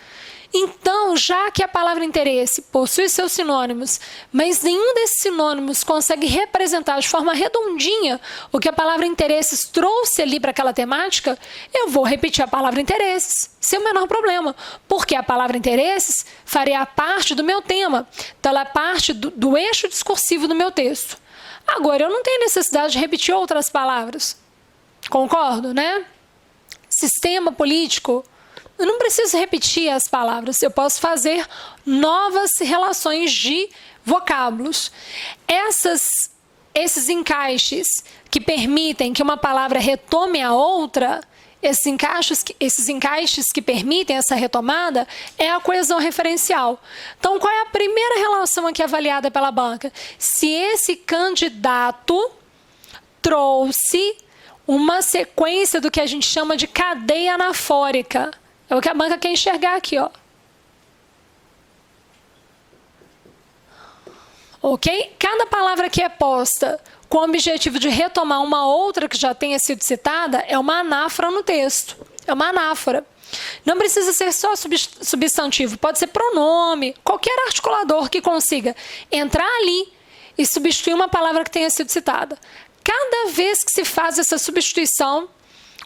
Então, já que a palavra interesse possui seus sinônimos, mas nenhum desses sinônimos consegue representar de forma redondinha o que a palavra interesses trouxe ali para aquela temática, eu vou repetir a palavra interesses, sem o menor problema, porque a palavra interesses faria parte do meu tema, então ela é parte do eixo discursivo do meu texto. Agora, eu não tenho necessidade de repetir outras palavras. Concordo, né? Sistema político, eu não preciso repetir as palavras, eu posso fazer novas relações de vocábulos. Esses encaixes que permitem que uma palavra retome a outra, esses encaixes que permitem essa retomada, é a coesão referencial. Então, qual é a primeira relação aqui avaliada pela banca? Se esse candidato trouxe uma sequência do que a gente chama de cadeia anafórica. É o que a banca quer enxergar aqui, ó. Ok? Cada palavra que é posta com o objetivo de retomar uma outra que já tenha sido citada é uma anáfora no texto. É uma anáfora. Não precisa ser só substantivo, pode ser pronome, qualquer articulador que consiga entrar ali e substituir uma palavra que tenha sido citada. Cada vez que se faz essa substituição,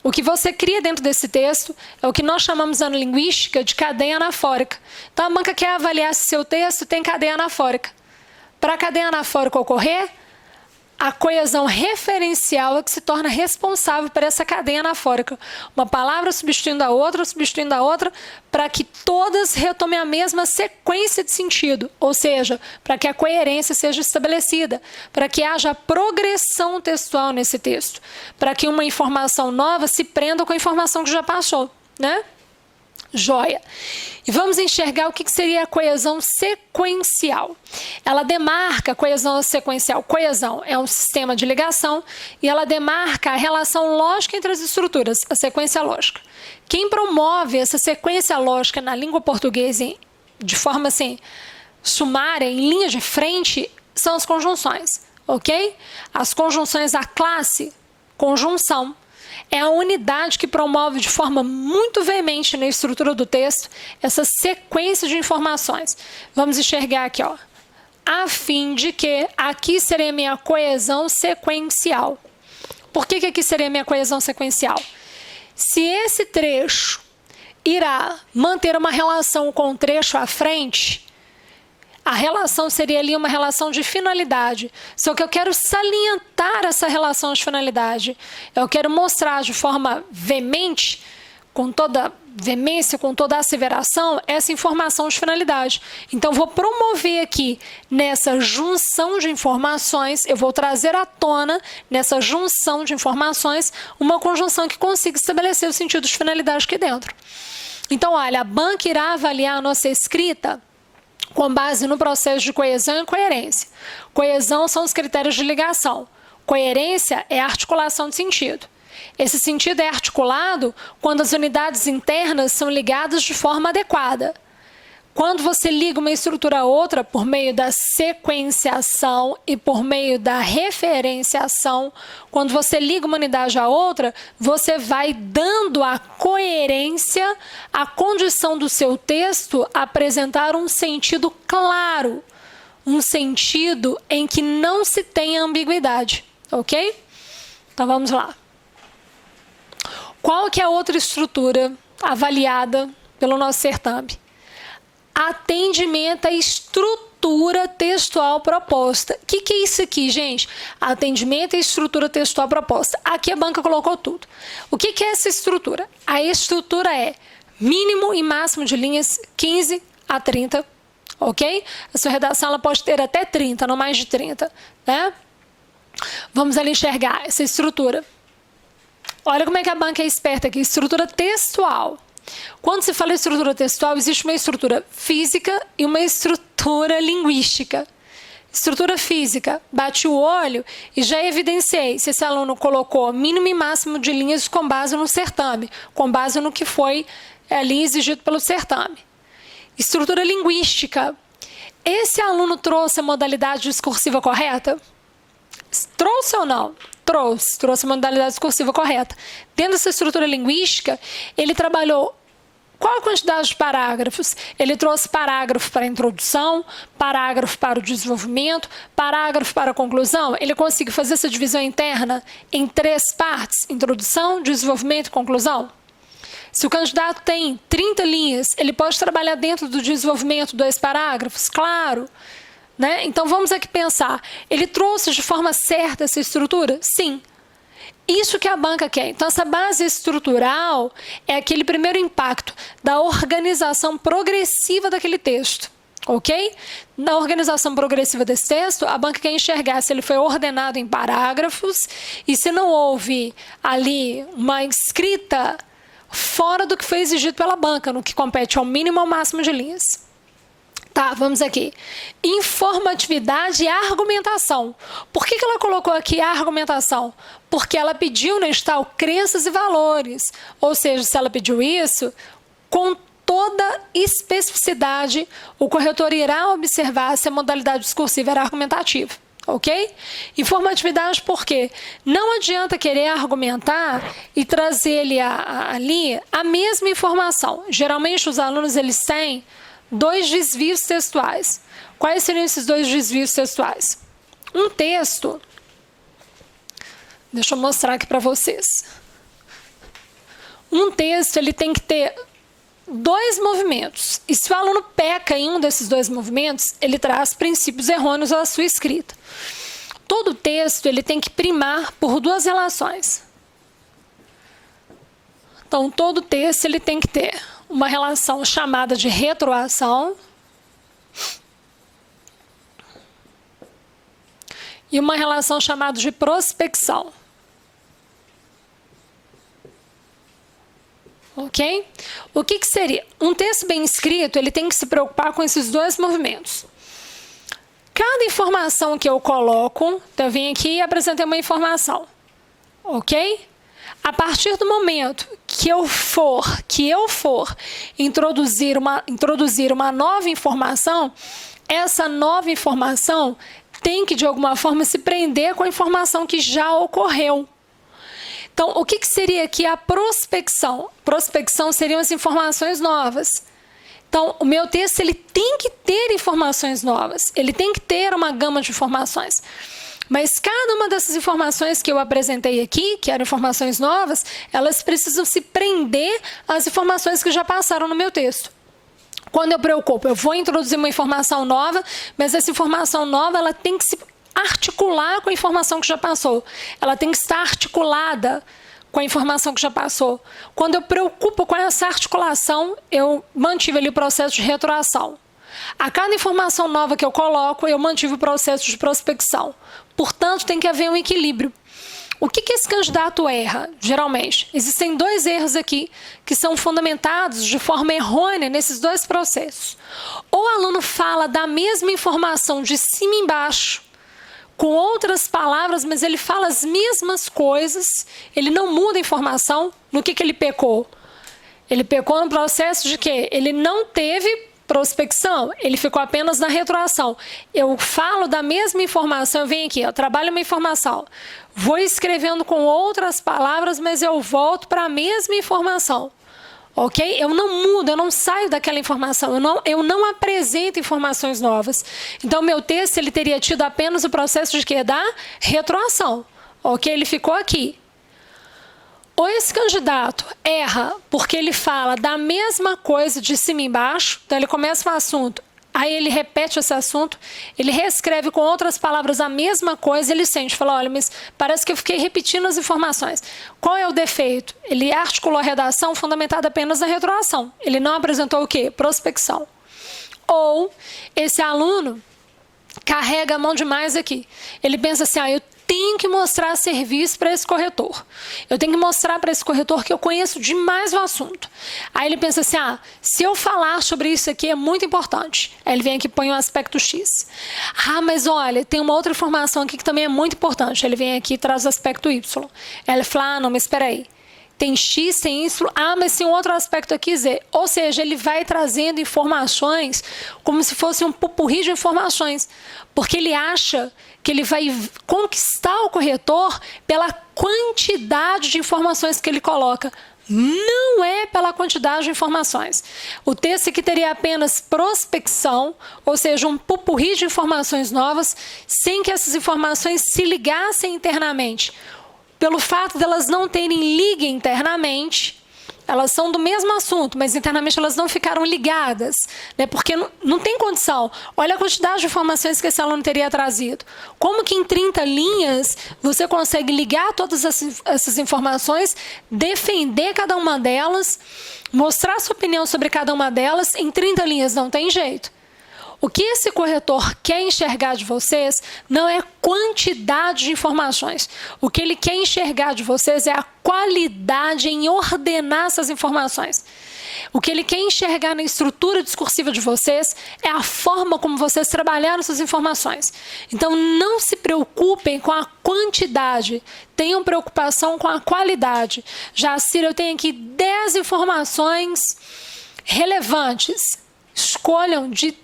o que você cria dentro desse texto é o que nós chamamos na linguística de cadeia anafórica. Então, a banca quer avaliar se seu texto tem cadeia anafórica. Para a cadeia anafórica ocorrer, a coesão referencial é que se torna responsável por essa cadeia anafórica. Uma palavra substituindo a outra, para que todas retomem a mesma sequência de sentido, ou seja, para que a coerência seja estabelecida, para que haja progressão textual nesse texto, para que uma informação nova se prenda com a informação que já passou, né? Joia. E vamos enxergar o que seria a coesão sequencial. Ela demarca a coesão sequencial. Coesão é um sistema de ligação e ela demarca a relação lógica entre as estruturas, a sequência lógica. Quem promove essa sequência lógica na língua portuguesa de forma assim, sumária, em linha de frente, são as conjunções, ok? As conjunções da classe, conjunção. É a unidade que promove de forma muito veemente na estrutura do texto essa sequência de informações. Vamos enxergar aqui, ó. A fim de que aqui seria minha coesão sequencial. Por que aqui seria minha coesão sequencial? Se esse trecho irá manter uma relação com o trecho à frente, a relação seria ali uma relação de finalidade. Só que eu quero salientar essa relação de finalidade. Eu quero mostrar de forma veemente, com toda veemência, com toda asseveração, essa informação de finalidade. Então, vou promover aqui, nessa junção de informações, eu vou trazer à tona, nessa junção de informações, uma conjunção que consiga estabelecer o sentido de finalidade aqui dentro. Então, olha, a banca irá avaliar a nossa escrita com base no processo de coesão e coerência. Coesão são os critérios de ligação. Coerência é a articulação de sentido. Esse sentido é articulado quando as unidades internas são ligadas de forma adequada. Quando você liga uma estrutura a outra por meio da sequenciação e por meio da referenciação, quando você liga uma unidade a outra, você vai dando a coerência, a condição do seu texto apresentar um sentido claro, um sentido em que não se tenha ambiguidade, ok? Então vamos lá. Qual que é a outra estrutura avaliada pelo nosso certame? Atendimento à estrutura textual proposta. O que é isso aqui, gente? Atendimento à estrutura textual proposta. Aqui a banca colocou tudo. O que é essa estrutura? A estrutura é mínimo e máximo de linhas 15 a 30, ok? A sua redação ela pode ter até 30, não mais de 30, né? Vamos ali enxergar essa estrutura. Olha como é que a banca é esperta aqui. Estrutura textual. Quando se fala em estrutura textual, existe uma estrutura física e uma estrutura linguística. Estrutura física, bate o olho e já evidenciei se esse aluno colocou mínimo e máximo de linhas com base no certame, com base no que foi ali exigido pelo certame. Estrutura linguística. Esse aluno trouxe a modalidade discursiva correta? Trouxe ou não? Trouxe a modalidade discursiva correta. Dentro dessa estrutura linguística, ele trabalhou qual a quantidade de parágrafos? Ele trouxe parágrafo para a introdução, parágrafo para o desenvolvimento, parágrafo para a conclusão. Ele conseguiu fazer essa divisão interna em 3 partes, introdução, desenvolvimento e conclusão. Se o candidato tem 30 linhas, ele pode trabalhar dentro do desenvolvimento 2 parágrafos? Claro. né? Então vamos aqui pensar, ele trouxe de forma certa essa estrutura? Sim. Isso que a banca quer. Então essa base estrutural é aquele primeiro impacto da organização progressiva daquele texto. Ok? Na organização progressiva desse texto, a banca quer enxergar se ele foi ordenado em parágrafos e se não houve ali uma escrita fora do que foi exigido pela banca, no que compete ao mínimo ou ao máximo de linhas. Tá, vamos aqui. Informatividade e argumentação. Por que ela colocou aqui a argumentação? Porque ela pediu no edital crenças e valores. Ou seja, se ela pediu isso, com toda especificidade, o corretor irá observar se a modalidade discursiva era argumentativa. Ok? Informatividade porque não adianta querer argumentar e trazer ali a mesma informação. Geralmente os alunos eles têm 2 desvios textuais. Quais seriam esses 2 desvios textuais? Um texto, deixa eu mostrar aqui para vocês. Um texto ele tem que ter 2 movimentos. E se o aluno peca em um desses 2 movimentos, ele traz princípios errôneos à sua escrita. Todo texto ele tem que primar por 2 relações. Então, todo texto ele tem que ter uma relação chamada de retroação e uma relação chamada de prospecção. Ok? O que seria? Um texto bem escrito, ele tem que se preocupar com esses 2 movimentos. Cada informação que eu coloco, então eu vim aqui e apresentei uma informação. Ok? A partir do momento que eu for introduzir uma nova informação, essa nova informação tem que, de alguma forma, se prender com a informação que já ocorreu. Então, o que seria aqui a prospecção? Prospecção seriam as informações novas. Então, o meu texto ele tem que ter informações novas, ele tem que ter uma gama de informações. Mas cada uma dessas informações que eu apresentei aqui, que eram informações novas, elas precisam se prender às informações que já passaram no meu texto. Quando eu preocupo, eu vou introduzir uma informação nova, mas essa informação nova ela tem que se articular com a informação que já passou. Ela tem que estar articulada com a informação que já passou. Quando eu preocupo com essa articulação, eu mantive ali o processo de retroação. A cada informação nova que eu coloco, eu mantive o processo de prospecção. Portanto, tem que haver um equilíbrio. O que esse candidato erra, geralmente? Existem 2 erros aqui que são fundamentados de forma errônea nesses 2 processos. Ou o aluno fala da mesma informação de cima e embaixo, com outras palavras, mas ele fala as mesmas coisas, ele não muda a informação. No que ele pecou? Ele pecou no processo de que ele não teve prospecção, ele ficou apenas na retroação. Eu falo da mesma informação, eu venho aqui, eu trabalho uma informação, vou escrevendo com outras palavras, mas eu volto para a mesma informação. Ok? Eu não mudo, eu não saio daquela informação, eu não apresento informações novas. Então, meu texto ele teria tido apenas o processo de quê? Da retroação. Ok? Ele ficou aqui. Ou esse candidato erra porque ele fala da mesma coisa de cima e embaixo, então ele começa um assunto, aí ele repete esse assunto, ele reescreve com outras palavras a mesma coisa, ele sente, fala, olha, mas parece que eu fiquei repetindo as informações. Qual é o defeito? Ele articulou a redação fundamentada apenas na retroação. Ele não apresentou o quê? Prospecção. Ou esse aluno carrega a mão demais aqui. Ele pensa assim, eu tenho que mostrar serviço para esse corretor. Eu tenho que mostrar para esse corretor que eu conheço demais o assunto. Aí ele pensa assim, se eu falar sobre isso aqui é muito importante. Aí ele vem aqui e põe um aspecto X. Mas olha, tem uma outra informação aqui que também é muito importante. Ele vem aqui e traz o aspecto Y. Aí ele fala, não, mas espera aí. Tem X, tem Y, mas tem um outro aspecto aqui, Z. Ou seja, ele vai trazendo informações como se fosse um pupurri de informações. Porque ele acha que ele vai conquistar o corretor pela quantidade de informações que ele coloca. Não é pela quantidade de informações. O texto aqui teria apenas prospecção, ou seja, um pupurri de informações novas, sem que essas informações se ligassem internamente. Pelo fato delas não terem liga internamente, elas são do mesmo assunto, mas internamente elas não ficaram ligadas, né? Porque não tem condição. Olha a quantidade de informações que esse aluno teria trazido. Como que em 30 linhas você consegue ligar todas essas informações, defender cada uma delas, mostrar sua opinião sobre cada uma delas em 30 linhas? Não tem jeito. O que esse corretor quer enxergar de vocês não é quantidade de informações. O que ele quer enxergar de vocês é a qualidade em ordenar essas informações. O que ele quer enxergar na estrutura discursiva de vocês é a forma como vocês trabalharam essas informações. Então, não se preocupem com a quantidade, tenham preocupação com a qualidade. Jacira, eu tenho aqui 10 informações relevantes. Escolham de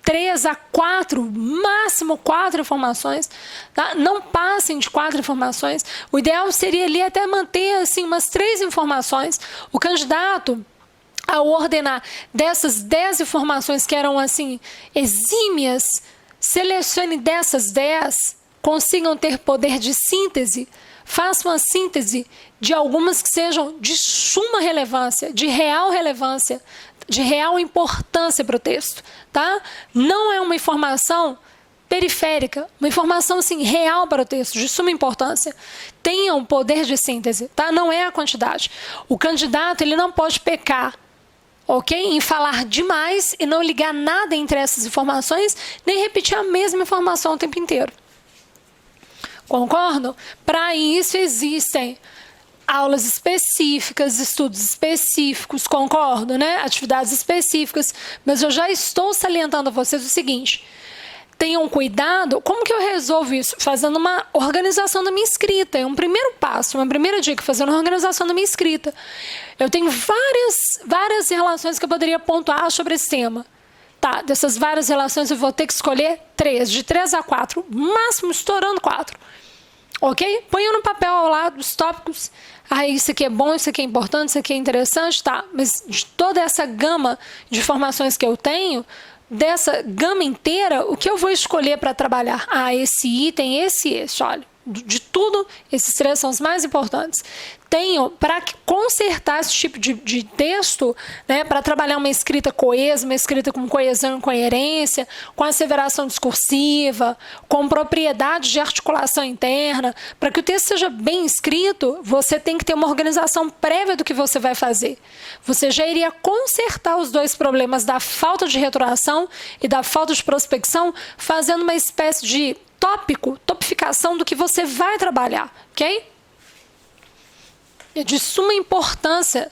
3 a 4, máximo 4 informações, tá? Não passem de 4 informações. O ideal seria ali até manter assim, umas 3 informações. O candidato, ao ordenar dessas 10 informações que eram assim exímias, selecione dessas 10, consigam ter poder de síntese, façam a síntese de algumas que sejam de suma relevância, de real relevância, de real importância para o texto, tá? Não é uma informação periférica, uma informação assim, real para o texto, de suma importância. Tenham poder de síntese, tá? Não é a quantidade. O candidato, ele não pode pecar, ok? Em falar demais e não ligar nada entre essas informações, nem repetir a mesma informação o tempo inteiro. Concordam? Para isso existem aulas específicas, estudos específicos, concordo, né? Atividades específicas, mas eu já estou salientando a vocês o seguinte: tenham cuidado. Como que eu resolvo isso? Fazendo uma organização da minha escrita. É um primeiro passo, uma primeira dica, fazendo uma organização da minha escrita. Eu tenho várias relações que eu poderia pontuar sobre esse tema. Tá, dessas várias relações eu vou ter que escolher 3, de 3 a 4, máximo estourando 4. Ok? Ponha no papel ao lado os tópicos. Ah, isso aqui é bom, isso aqui é importante, isso aqui é interessante, tá. Mas de toda essa gama de informações que eu tenho, dessa gama inteira, o que eu vou escolher para trabalhar? Ah, esse item, esse, olha. De tudo, esses 3 são os mais importantes. Tenho, para consertar esse tipo de texto, né, para trabalhar uma escrita coesa, uma escrita com coesão e coerência, com asseveração discursiva, com propriedade de articulação interna, para que o texto seja bem escrito, você tem que ter uma organização prévia do que você vai fazer. Você já iria consertar os 2 problemas da falta de retroação e da falta de prospecção, fazendo uma espécie de topificação do que você vai trabalhar, ok? É de suma importância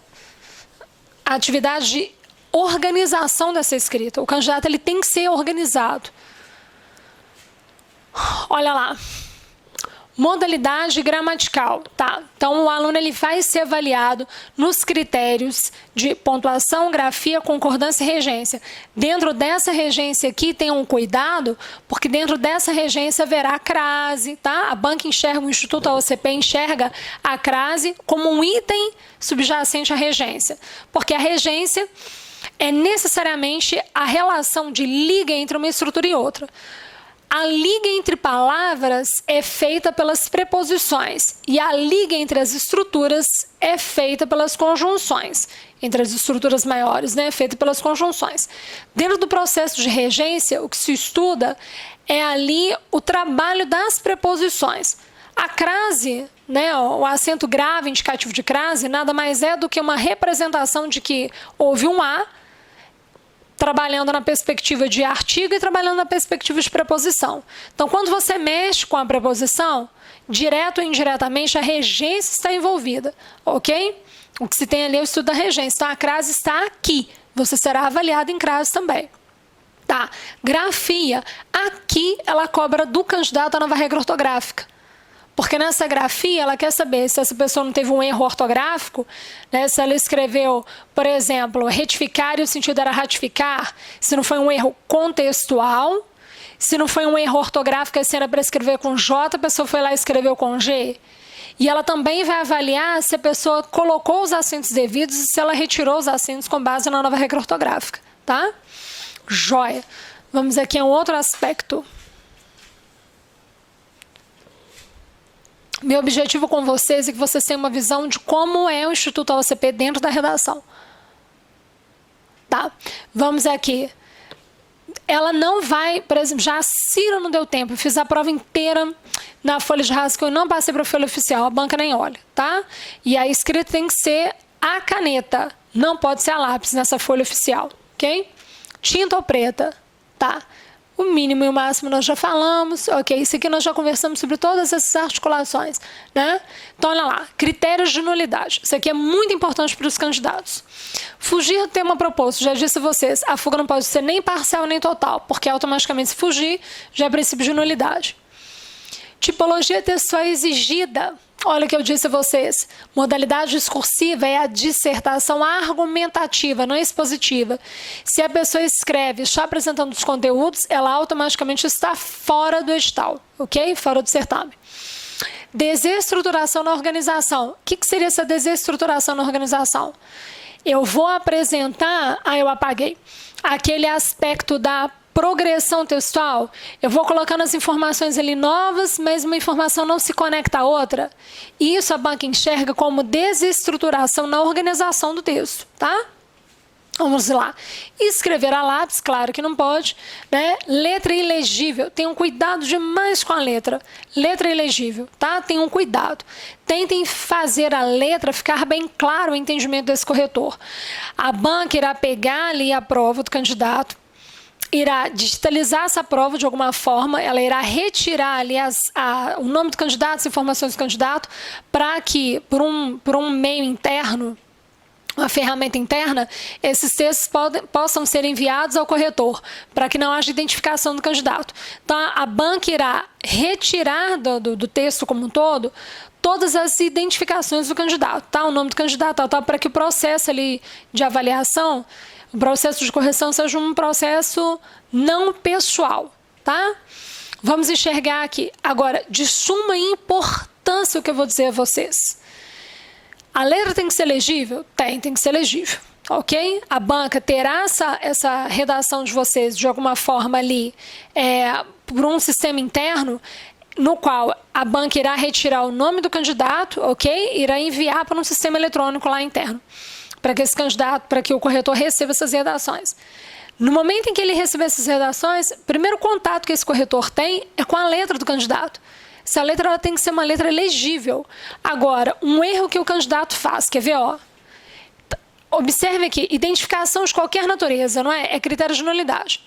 a atividade de organização dessa escrita. O candidato, ele tem que ser organizado. Olha lá. Modalidade gramatical, tá? Então, o aluno, ele vai ser avaliado nos critérios de pontuação, grafia, concordância e regência. Dentro dessa regência aqui, tem um cuidado, porque dentro dessa regência haverá a crase, tá? A banca enxerga, o Instituto AOCP enxerga a crase como um item subjacente à regência, porque a regência é necessariamente a relação de liga entre uma estrutura e outra. A liga entre palavras é feita pelas preposições e a liga entre as estruturas é feita pelas conjunções. Entre as estruturas maiores, né, é feita pelas conjunções. Dentro do processo de regência, o que se estuda é ali o trabalho das preposições. A crase, né, o acento grave indicativo de crase, nada mais é do que uma representação de que houve um A, trabalhando na perspectiva de artigo e trabalhando na perspectiva de preposição. Então, quando você mexe com a preposição, direto ou indiretamente, a regência está envolvida, ok? O que se tem ali é o estudo da regência. Então, a crase está aqui. Você será avaliado em crase também. Tá. Grafia. Aqui, ela cobra do candidato a nova regra ortográfica. Porque nessa grafia, ela quer saber se essa pessoa não teve um erro ortográfico, né? Se ela escreveu, por exemplo, retificar e o sentido era ratificar, se não foi um erro contextual, se não foi um erro ortográfico, se era para escrever com J, a pessoa foi lá e escreveu com G. E ela também vai avaliar se a pessoa colocou os acentos devidos e se ela retirou os acentos com base na nova regra ortográfica, tá? Joia. Vamos aqui a um outro aspecto. Meu objetivo com vocês é que vocês tenham uma visão de como é o Instituto AOCP dentro da redação. Tá? Vamos aqui. Ela não vai, por exemplo, já a Cira não deu tempo. Eu fiz a prova inteira na folha de rascunho, eu não passei para a folha oficial, a banca nem olha, tá? E a escrita tem que ser a caneta, não pode ser a lápis nessa folha oficial, ok? Tinta ou preta, tá? O mínimo e o máximo nós já falamos, ok? Isso aqui nós já conversamos sobre todas essas articulações, né? Então, olha lá, critérios de nulidade. Isso aqui é muito importante para os candidatos. Fugir do tema proposto, já disse a vocês, a fuga não pode ser nem parcial nem total, porque automaticamente se fugir, já é princípio de nulidade. Tipologia textual exigida. Olha o que eu disse a vocês. Modalidade discursiva é a dissertação argumentativa, não expositiva. Se a pessoa escreve só apresentando os conteúdos, ela automaticamente está fora do edital, ok? Fora do certame. Desestruturação na organização. O que seria essa desestruturação na organização? Eu vou apresentar... eu apaguei. Aquele aspecto da progressão textual, eu vou colocando as informações ali novas, mas uma informação não se conecta à outra. E isso a banca enxerga como desestruturação na organização do texto, tá? Vamos lá. Escrever a lápis, claro que não pode, né? Letra ilegível. Tenham cuidado demais com a letra. Letra ilegível, tá? Tenham cuidado. Tentem fazer a letra ficar bem claro o entendimento desse corretor. A banca irá pegar ali a prova do candidato, irá digitalizar essa prova de alguma forma, ela irá retirar ali o nome do candidato, as informações do candidato, para que, por um meio interno, uma ferramenta interna, esses textos possam ser enviados ao corretor, para que não haja identificação do candidato. Então, a banca irá retirar do texto como um todo todas as identificações do candidato, tá? O nome do candidato, tá? Para que o processo ali de avaliação, o processo de correção seja um processo não pessoal, tá? Vamos enxergar aqui. Agora, de suma importância o que eu vou dizer a vocês. A letra tem que ser legível? Tem que ser legível, ok? A banca terá essa redação de vocês de alguma forma ali por um sistema interno, no qual a banca irá retirar o nome do candidato, ok? Irá enviar para um sistema eletrônico lá interno, para que esse candidato, para que o corretor receba essas redações. No momento em que ele receber essas redações, o primeiro contato que esse corretor tem é com a letra do candidato. Essa letra ela tem que ser uma letra legível. Agora, um erro que o candidato faz, quer ver, ó? Observe aqui, identificação de qualquer natureza, não é? É critério de nulidade.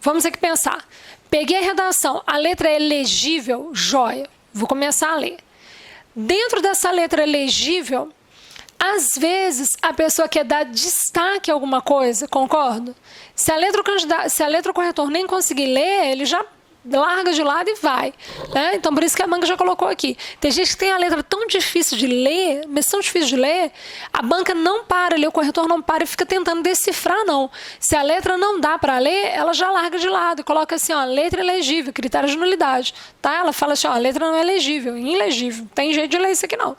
Vamos aqui pensar. Peguei a redação, a letra é legível, joia. Vou começar a ler. Dentro dessa letra legível, às vezes a pessoa quer dar destaque a alguma coisa, concordo? Se a letra o corretor nem conseguir ler, ele já larga de lado e vai, né? Então, por isso que a banca já colocou aqui. Tem gente que tem a letra tão difícil de ler, mas tão difícil de ler, a banca não para ali, o corretor não para e fica tentando decifrar, não. Se a letra não dá para ler, ela já larga de lado e coloca assim, ó, letra ilegível, critério de nulidade, tá? Ela fala assim, ó, a letra não é legível, ilegível, tem jeito de ler isso aqui não.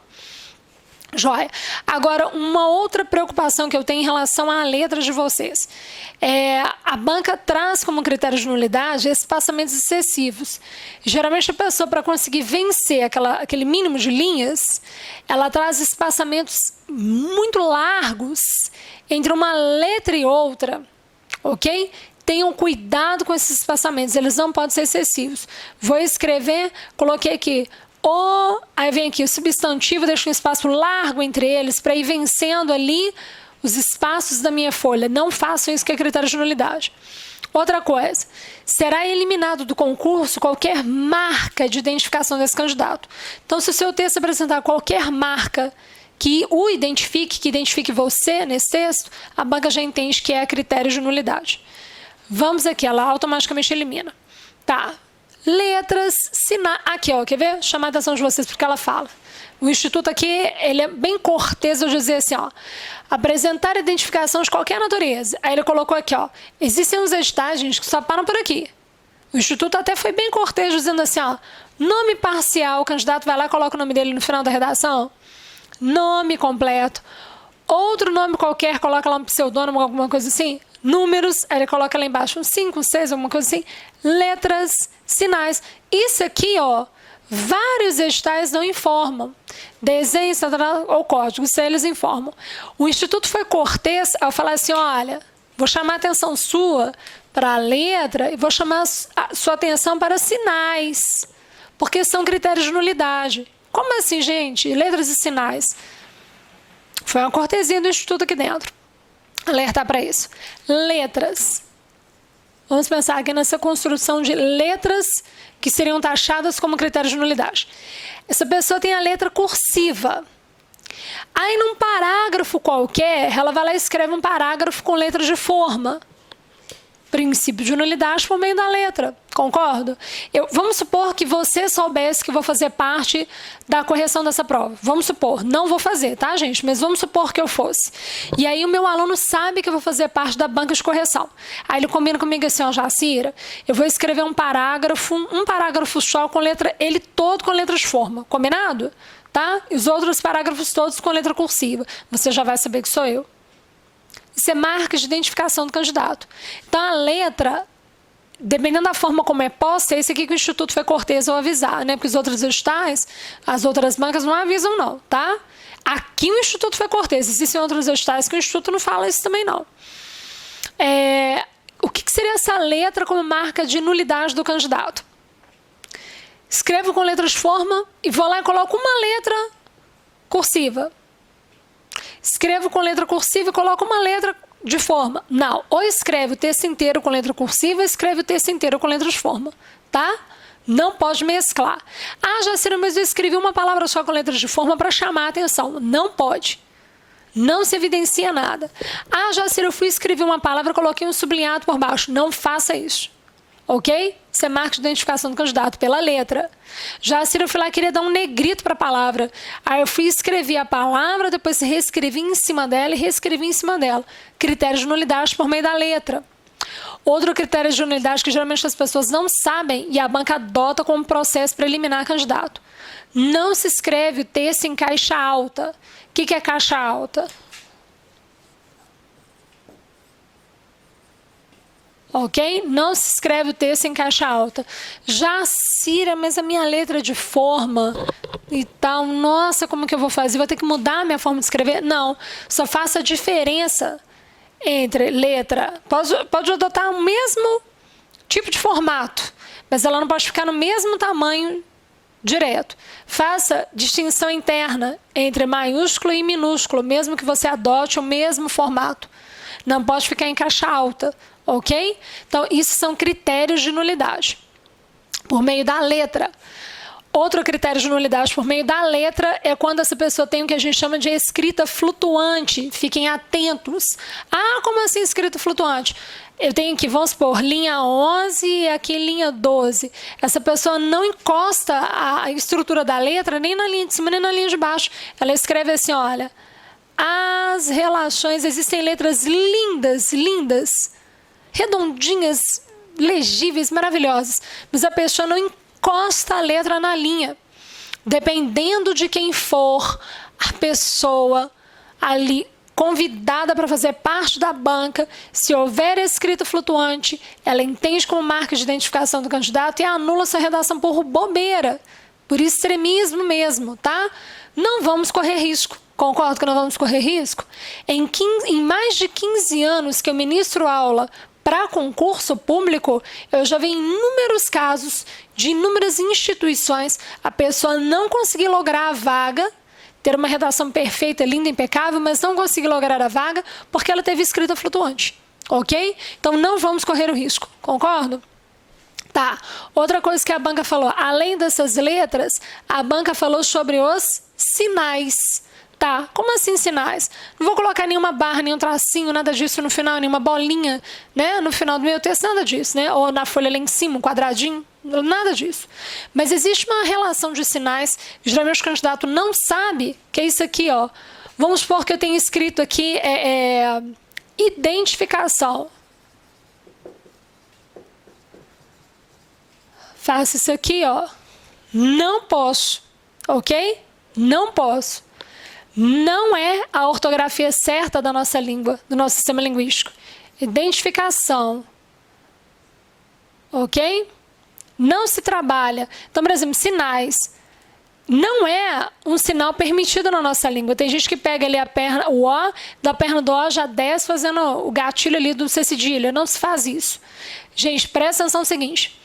Joia. Agora, uma outra preocupação que eu tenho em relação à letra de vocês. A banca traz como critério de nulidade espaçamentos excessivos. Geralmente, a pessoa, para conseguir vencer aquele mínimo de linhas, ela traz espaçamentos muito largos entre uma letra e outra, ok? Tenham cuidado com esses espaçamentos, eles não podem ser excessivos. Vou escrever, coloquei aqui, aí vem aqui o substantivo, deixo um espaço largo entre eles para ir vencendo ali os espaços da minha folha. Não façam isso, que é critério de nulidade. Outra coisa, será eliminado do concurso qualquer marca de identificação desse candidato. Então, se o seu texto apresentar qualquer marca que o identifique, que identifique você nesse texto, a banca já entende que é critério de nulidade. Vamos aqui, ela automaticamente elimina. Tá. Letras, sinais. Aqui, ó, quer ver? Chamar a atenção de vocês porque ela fala. O Instituto aqui, ele é bem cortês eu dizer assim, ó. Apresentar identificação de qualquer natureza. Aí ele colocou aqui, ó. Existem uns editais, gente, que só param por aqui. O Instituto até foi bem cortês dizendo assim, ó. Nome parcial, o candidato vai lá e coloca o nome dele no final da redação. Nome completo. Outro nome qualquer, coloca lá um pseudônimo, alguma coisa assim. Números, aí ele coloca lá embaixo um 5, um 6, alguma coisa assim. Letras, sinais. Isso aqui, ó, Vários editais não informam. Desenho ou código, se eles informam. O Instituto foi cortês ao falar assim, olha, vou chamar a atenção sua para a letra e vou chamar a sua atenção para sinais, porque são critérios de nulidade. Como assim, gente? Letras e sinais. Foi uma cortesia do Instituto aqui dentro. Alertar para isso. Letras. Vamos pensar aqui nessa construção de letras que seriam taxadas como critérios de nulidade. Essa pessoa tem a letra cursiva. Aí, num parágrafo qualquer, ela vai lá e escreve um parágrafo com letras de forma. Princípio de nulidade por meio da letra. Concordo? Vamos supor que você soubesse que vou fazer parte da correção dessa prova. Vamos supor. Não vou fazer, tá, gente? Mas vamos supor que eu fosse. E aí o meu aluno sabe que eu vou fazer parte da banca de correção. Aí ele combina comigo assim, ó, Jacira, eu vou escrever um parágrafo só com letra, ele todo com letra de forma. Combinado? Tá? E os outros parágrafos todos com letra cursiva. Você já vai saber que sou eu. Isso é marca de identificação do candidato. Então, a letra, dependendo da forma como é posta, é esse aqui que o Instituto foi cortês ao avisar, né? Porque os outros editais, as outras bancas não avisam, não, tá? Aqui o Instituto foi cortês. Existem outros editais que o Instituto não fala isso também, não. O que seria essa letra como marca de nulidade do candidato? Escrevo com letras de forma e vou lá e coloco uma letra cursiva. Escrevo com letra cursiva e coloco uma letra de forma. Não, ou escreve o texto inteiro com letra cursiva, ou escreve o texto inteiro com letra de forma, tá? Não pode mesclar. Ah, Jacira, mas eu escrevi uma palavra só com letras de forma para chamar a atenção. Não pode. Não se evidencia nada. Ah, Jacira, eu fui escrever uma palavra, coloquei um sublinhado por baixo. Não faça isso. Ok? Isso é marca de identificação do candidato pela letra. Jacira, eu fui lá e queria dar um negrito para a palavra. Aí eu fui escrever a palavra, depois reescrevi em cima dela e reescrevi em cima dela. Critério de nulidade por meio da letra. Outro critério de nulidade que geralmente as pessoas não sabem e a banca adota como processo para eliminar candidato. Não se escreve o texto em caixa alta. O que é caixa alta? Ok? Não se escreve o texto em caixa alta. Jacira, mas a minha letra é de forma e tal. Nossa, como que eu vou fazer? Vou ter que mudar a minha forma de escrever? Não. Só faça a diferença entre letra. Pode adotar o mesmo tipo de formato, mas ela não pode ficar no mesmo tamanho direto. Faça distinção interna entre maiúsculo e minúsculo, mesmo que você adote o mesmo formato. Não pode ficar em caixa alta. Ok? Então, isso são critérios de nulidade por meio da letra. Outro critério de nulidade por meio da letra é quando essa pessoa tem o que a gente chama de escrita flutuante. Fiquem atentos. Ah, como assim escrita flutuante? Eu tenho aqui, vamos supor, linha 11 e aqui linha 12. Essa pessoa não encosta a estrutura da letra nem na linha de cima nem na linha de baixo. Ela escreve assim, olha, as relações, existem letras lindas, lindas, redondinhas, legíveis, maravilhosas, mas a pessoa não encosta a letra na linha. Dependendo de quem for a pessoa ali convidada para fazer parte da banca, se houver escrita flutuante, ela entende como marca de identificação do candidato e anula sua redação por bobeira, por extremismo mesmo, tá? Não vamos correr risco. Concordo que não vamos correr risco? Em mais de 15 anos que eu ministro aula para concurso público, eu já vi inúmeros casos de inúmeras instituições a pessoa não conseguir lograr a vaga, ter uma redação perfeita, linda, impecável, mas não conseguir lograr a vaga porque ela teve escrita flutuante. Ok? Então não vamos correr o risco. Concordo? Tá. Outra coisa que a banca falou, além dessas letras, a banca falou sobre os sinais. Tá, como assim sinais? Não vou colocar nenhuma barra, nenhum tracinho, nada disso no final, nenhuma bolinha, né? No final do meu texto, nada disso, né? Ou na folha lá em cima, um quadradinho, nada disso. Mas existe uma relação de sinais, geralmente o candidato não sabe, que é isso aqui, ó. Vamos supor que eu tenho escrito aqui, identificação. Faço isso aqui, ó. Não posso, ok? Não posso. Não é a ortografia certa da nossa língua, do nosso sistema linguístico. Identificação. Ok? não se trabalha. Então, por exemplo, sinais. Não é um sinal permitido na nossa língua. Tem gente que pega ali a perna, o O, da perna do O já desce fazendo o gatilho ali do C cedilha. Não se faz isso. Gente, presta atenção no seguinte.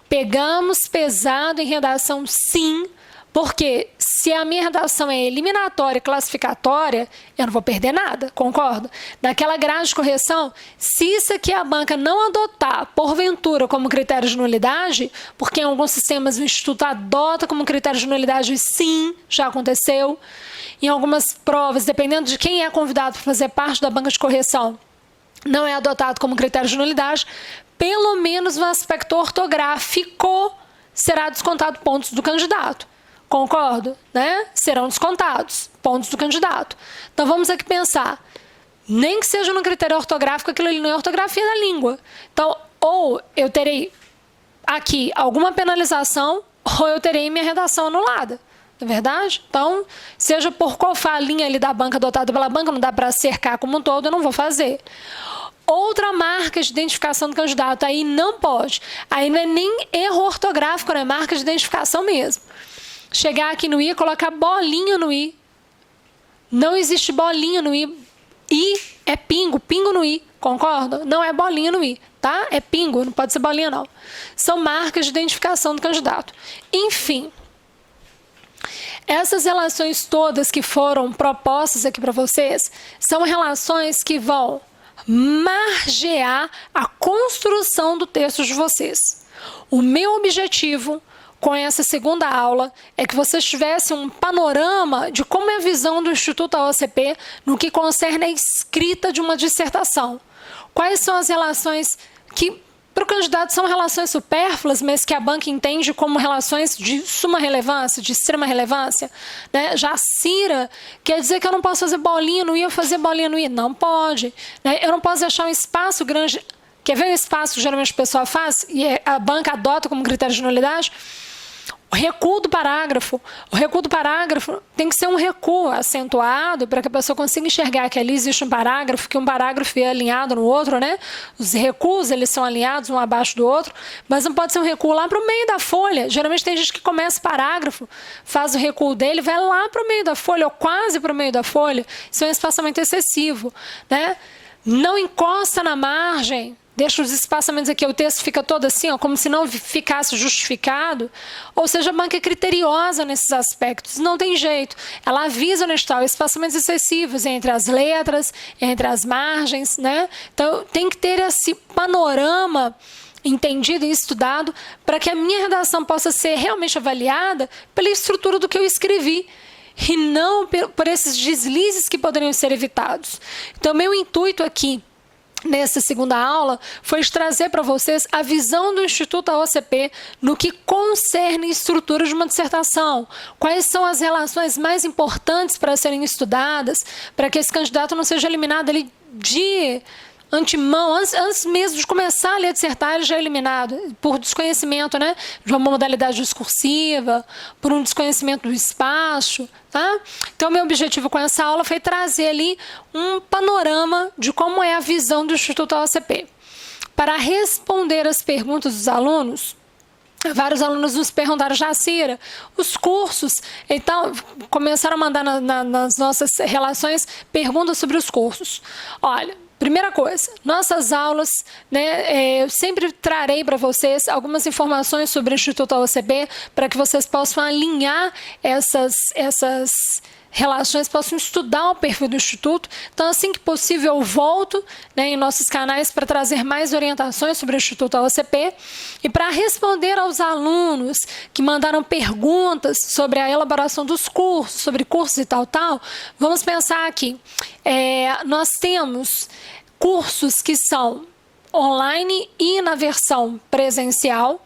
Pegamos pesado em redação, sim, porque se a minha redação é eliminatória e classificatória, eu não vou perder nada, concorda? Naquela grade de correção, se isso aqui a banca não adotar, porventura, como critério de nulidade, porque em alguns sistemas o Instituto adota como critério de nulidade, sim, já aconteceu. Em algumas provas, dependendo de quem é convidado para fazer parte da banca de correção, não é adotado como critério de nulidade, pelo menos no aspecto ortográfico será descontado pontos do candidato. Concordo, né? Serão descontados pontos do candidato. Então vamos aqui pensar, nem que seja no critério ortográfico, aquilo ali não é ortografia da língua. Então, ou eu terei aqui alguma penalização, ou eu terei minha redação anulada. Não é verdade? Então, seja por qual for a linha ali da banca adotada pela banca, não dá para cercar como um todo, eu não vou fazer. Outra marca de identificação do candidato, aí não pode. Aí não é nem erro ortográfico, não é marca de identificação mesmo. Chegar aqui no I e colocar bolinha no I. Não existe bolinha no I. I é pingo, pingo no I, concorda? Não é bolinha no I, tá? É pingo, não pode ser bolinha não. São marcas de identificação do candidato. Enfim, essas relações todas que foram propostas aqui para vocês são relações que vão margear a construção do texto de vocês. O meu objetivo com essa segunda aula é que vocês tivessem um panorama de como é a visão do Instituto AOCP no que concerne a escrita de uma dissertação. Quais são as relações que, para o candidato, são relações supérfluas, mas que a banca entende como relações de suma relevância, de extrema relevância, né? Já CIRA quer dizer que eu não posso fazer bolinha no I ou fazer bolinha no I. Não pode, né? Eu não posso deixar um espaço grande. Quer ver o espaço que geralmente o pessoal faz e a banca adota como critério de nulidade? O recuo do parágrafo. O recuo do parágrafo tem que ser um recuo acentuado para que a pessoa consiga enxergar que ali existe um parágrafo, que um parágrafo é alinhado no outro, né? Os recuos, eles são alinhados um abaixo do outro, mas não pode ser um recuo lá para o meio da folha. Geralmente tem gente que começa o parágrafo, faz o recuo dele, vai lá para o meio da folha, ou quase para o meio da folha. Isso é um espaçamento excessivo, né? Não encosta na margem. Deixa os espaçamentos aqui, o texto fica todo assim, ó, como se não ficasse justificado. Ou seja, a banca é criteriosa nesses aspectos. Não tem jeito. Ela avisa no edital espaçamentos excessivos entre as letras, entre as margens, né? Então, tem que ter esse panorama entendido e estudado para que a minha redação possa ser realmente avaliada pela estrutura do que eu escrevi e não por esses deslizes que poderiam ser evitados. Então, meu intuito aqui, nessa segunda aula, foi trazer para vocês a visão do Instituto AOCP no que concerne estrutura de uma dissertação. Quais são as relações mais importantes para serem estudadas, para que esse candidato não seja eliminado ali de antemão, antes mesmo de começar a ler a dissertar, ele já é eliminado por desconhecimento, né, de uma modalidade discursiva, por um desconhecimento do espaço, tá? Então, meu objetivo com essa aula foi trazer ali um panorama de como é a visão do Instituto AOCP. Para responder as perguntas dos alunos, vários alunos nos perguntaram, Jacira, os cursos, então começaram a mandar nas nossas relações perguntas sobre os cursos. Olha, primeira coisa, nossas aulas, né, eu sempre trarei para vocês algumas informações sobre o Instituto AOCP para que vocês possam alinhar essas relações, possam estudar o perfil do Instituto. Então, assim que possível, eu volto, né, em nossos canais para trazer mais orientações sobre o Instituto AOCP e para responder aos alunos que mandaram perguntas sobre a elaboração dos cursos, sobre cursos e tal, vamos pensar aqui. Nós temos cursos que são online e na versão presencial,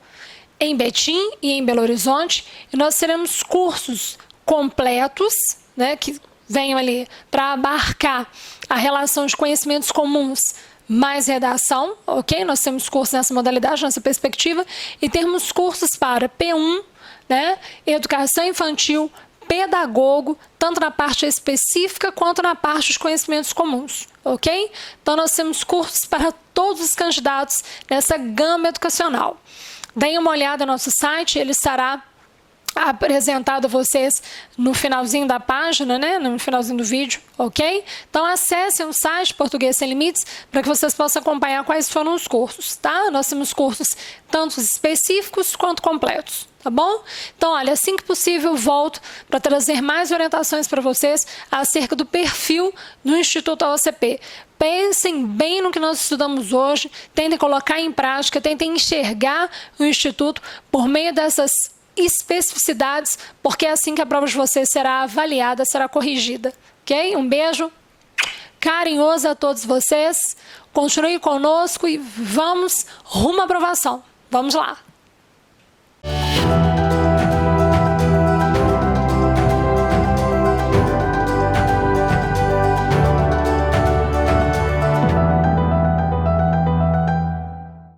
em Betim e em Belo Horizonte, e nós teremos cursos completos, né, que venham ali para abarcar a relação de conhecimentos comuns mais redação, ok? Nós temos cursos nessa modalidade, nessa perspectiva, e temos cursos para P1, né, educação infantil, pedagogo, tanto na parte específica quanto na parte de conhecimentos comuns, ok? Então, nós temos cursos para todos os candidatos nessa gama educacional. Deem uma olhada no nosso site, ele estará apresentado a vocês no finalzinho da página, né? No finalzinho do vídeo, ok? Então acessem o site Português Sem Limites para que vocês possam acompanhar quais foram os cursos, tá? Nós temos cursos tanto específicos quanto completos, tá bom? Então, olha, assim que possível, volto para trazer mais orientações para vocês acerca do perfil do Instituto OCP. Pensem bem no que nós estudamos hoje, tentem colocar em prática, tentem enxergar o Instituto por meio dessas especificidades, porque é assim que a prova de vocês será avaliada, será corrigida, ok? Um beijo carinhoso a todos vocês, continue conosco e vamos rumo à aprovação. Vamos lá!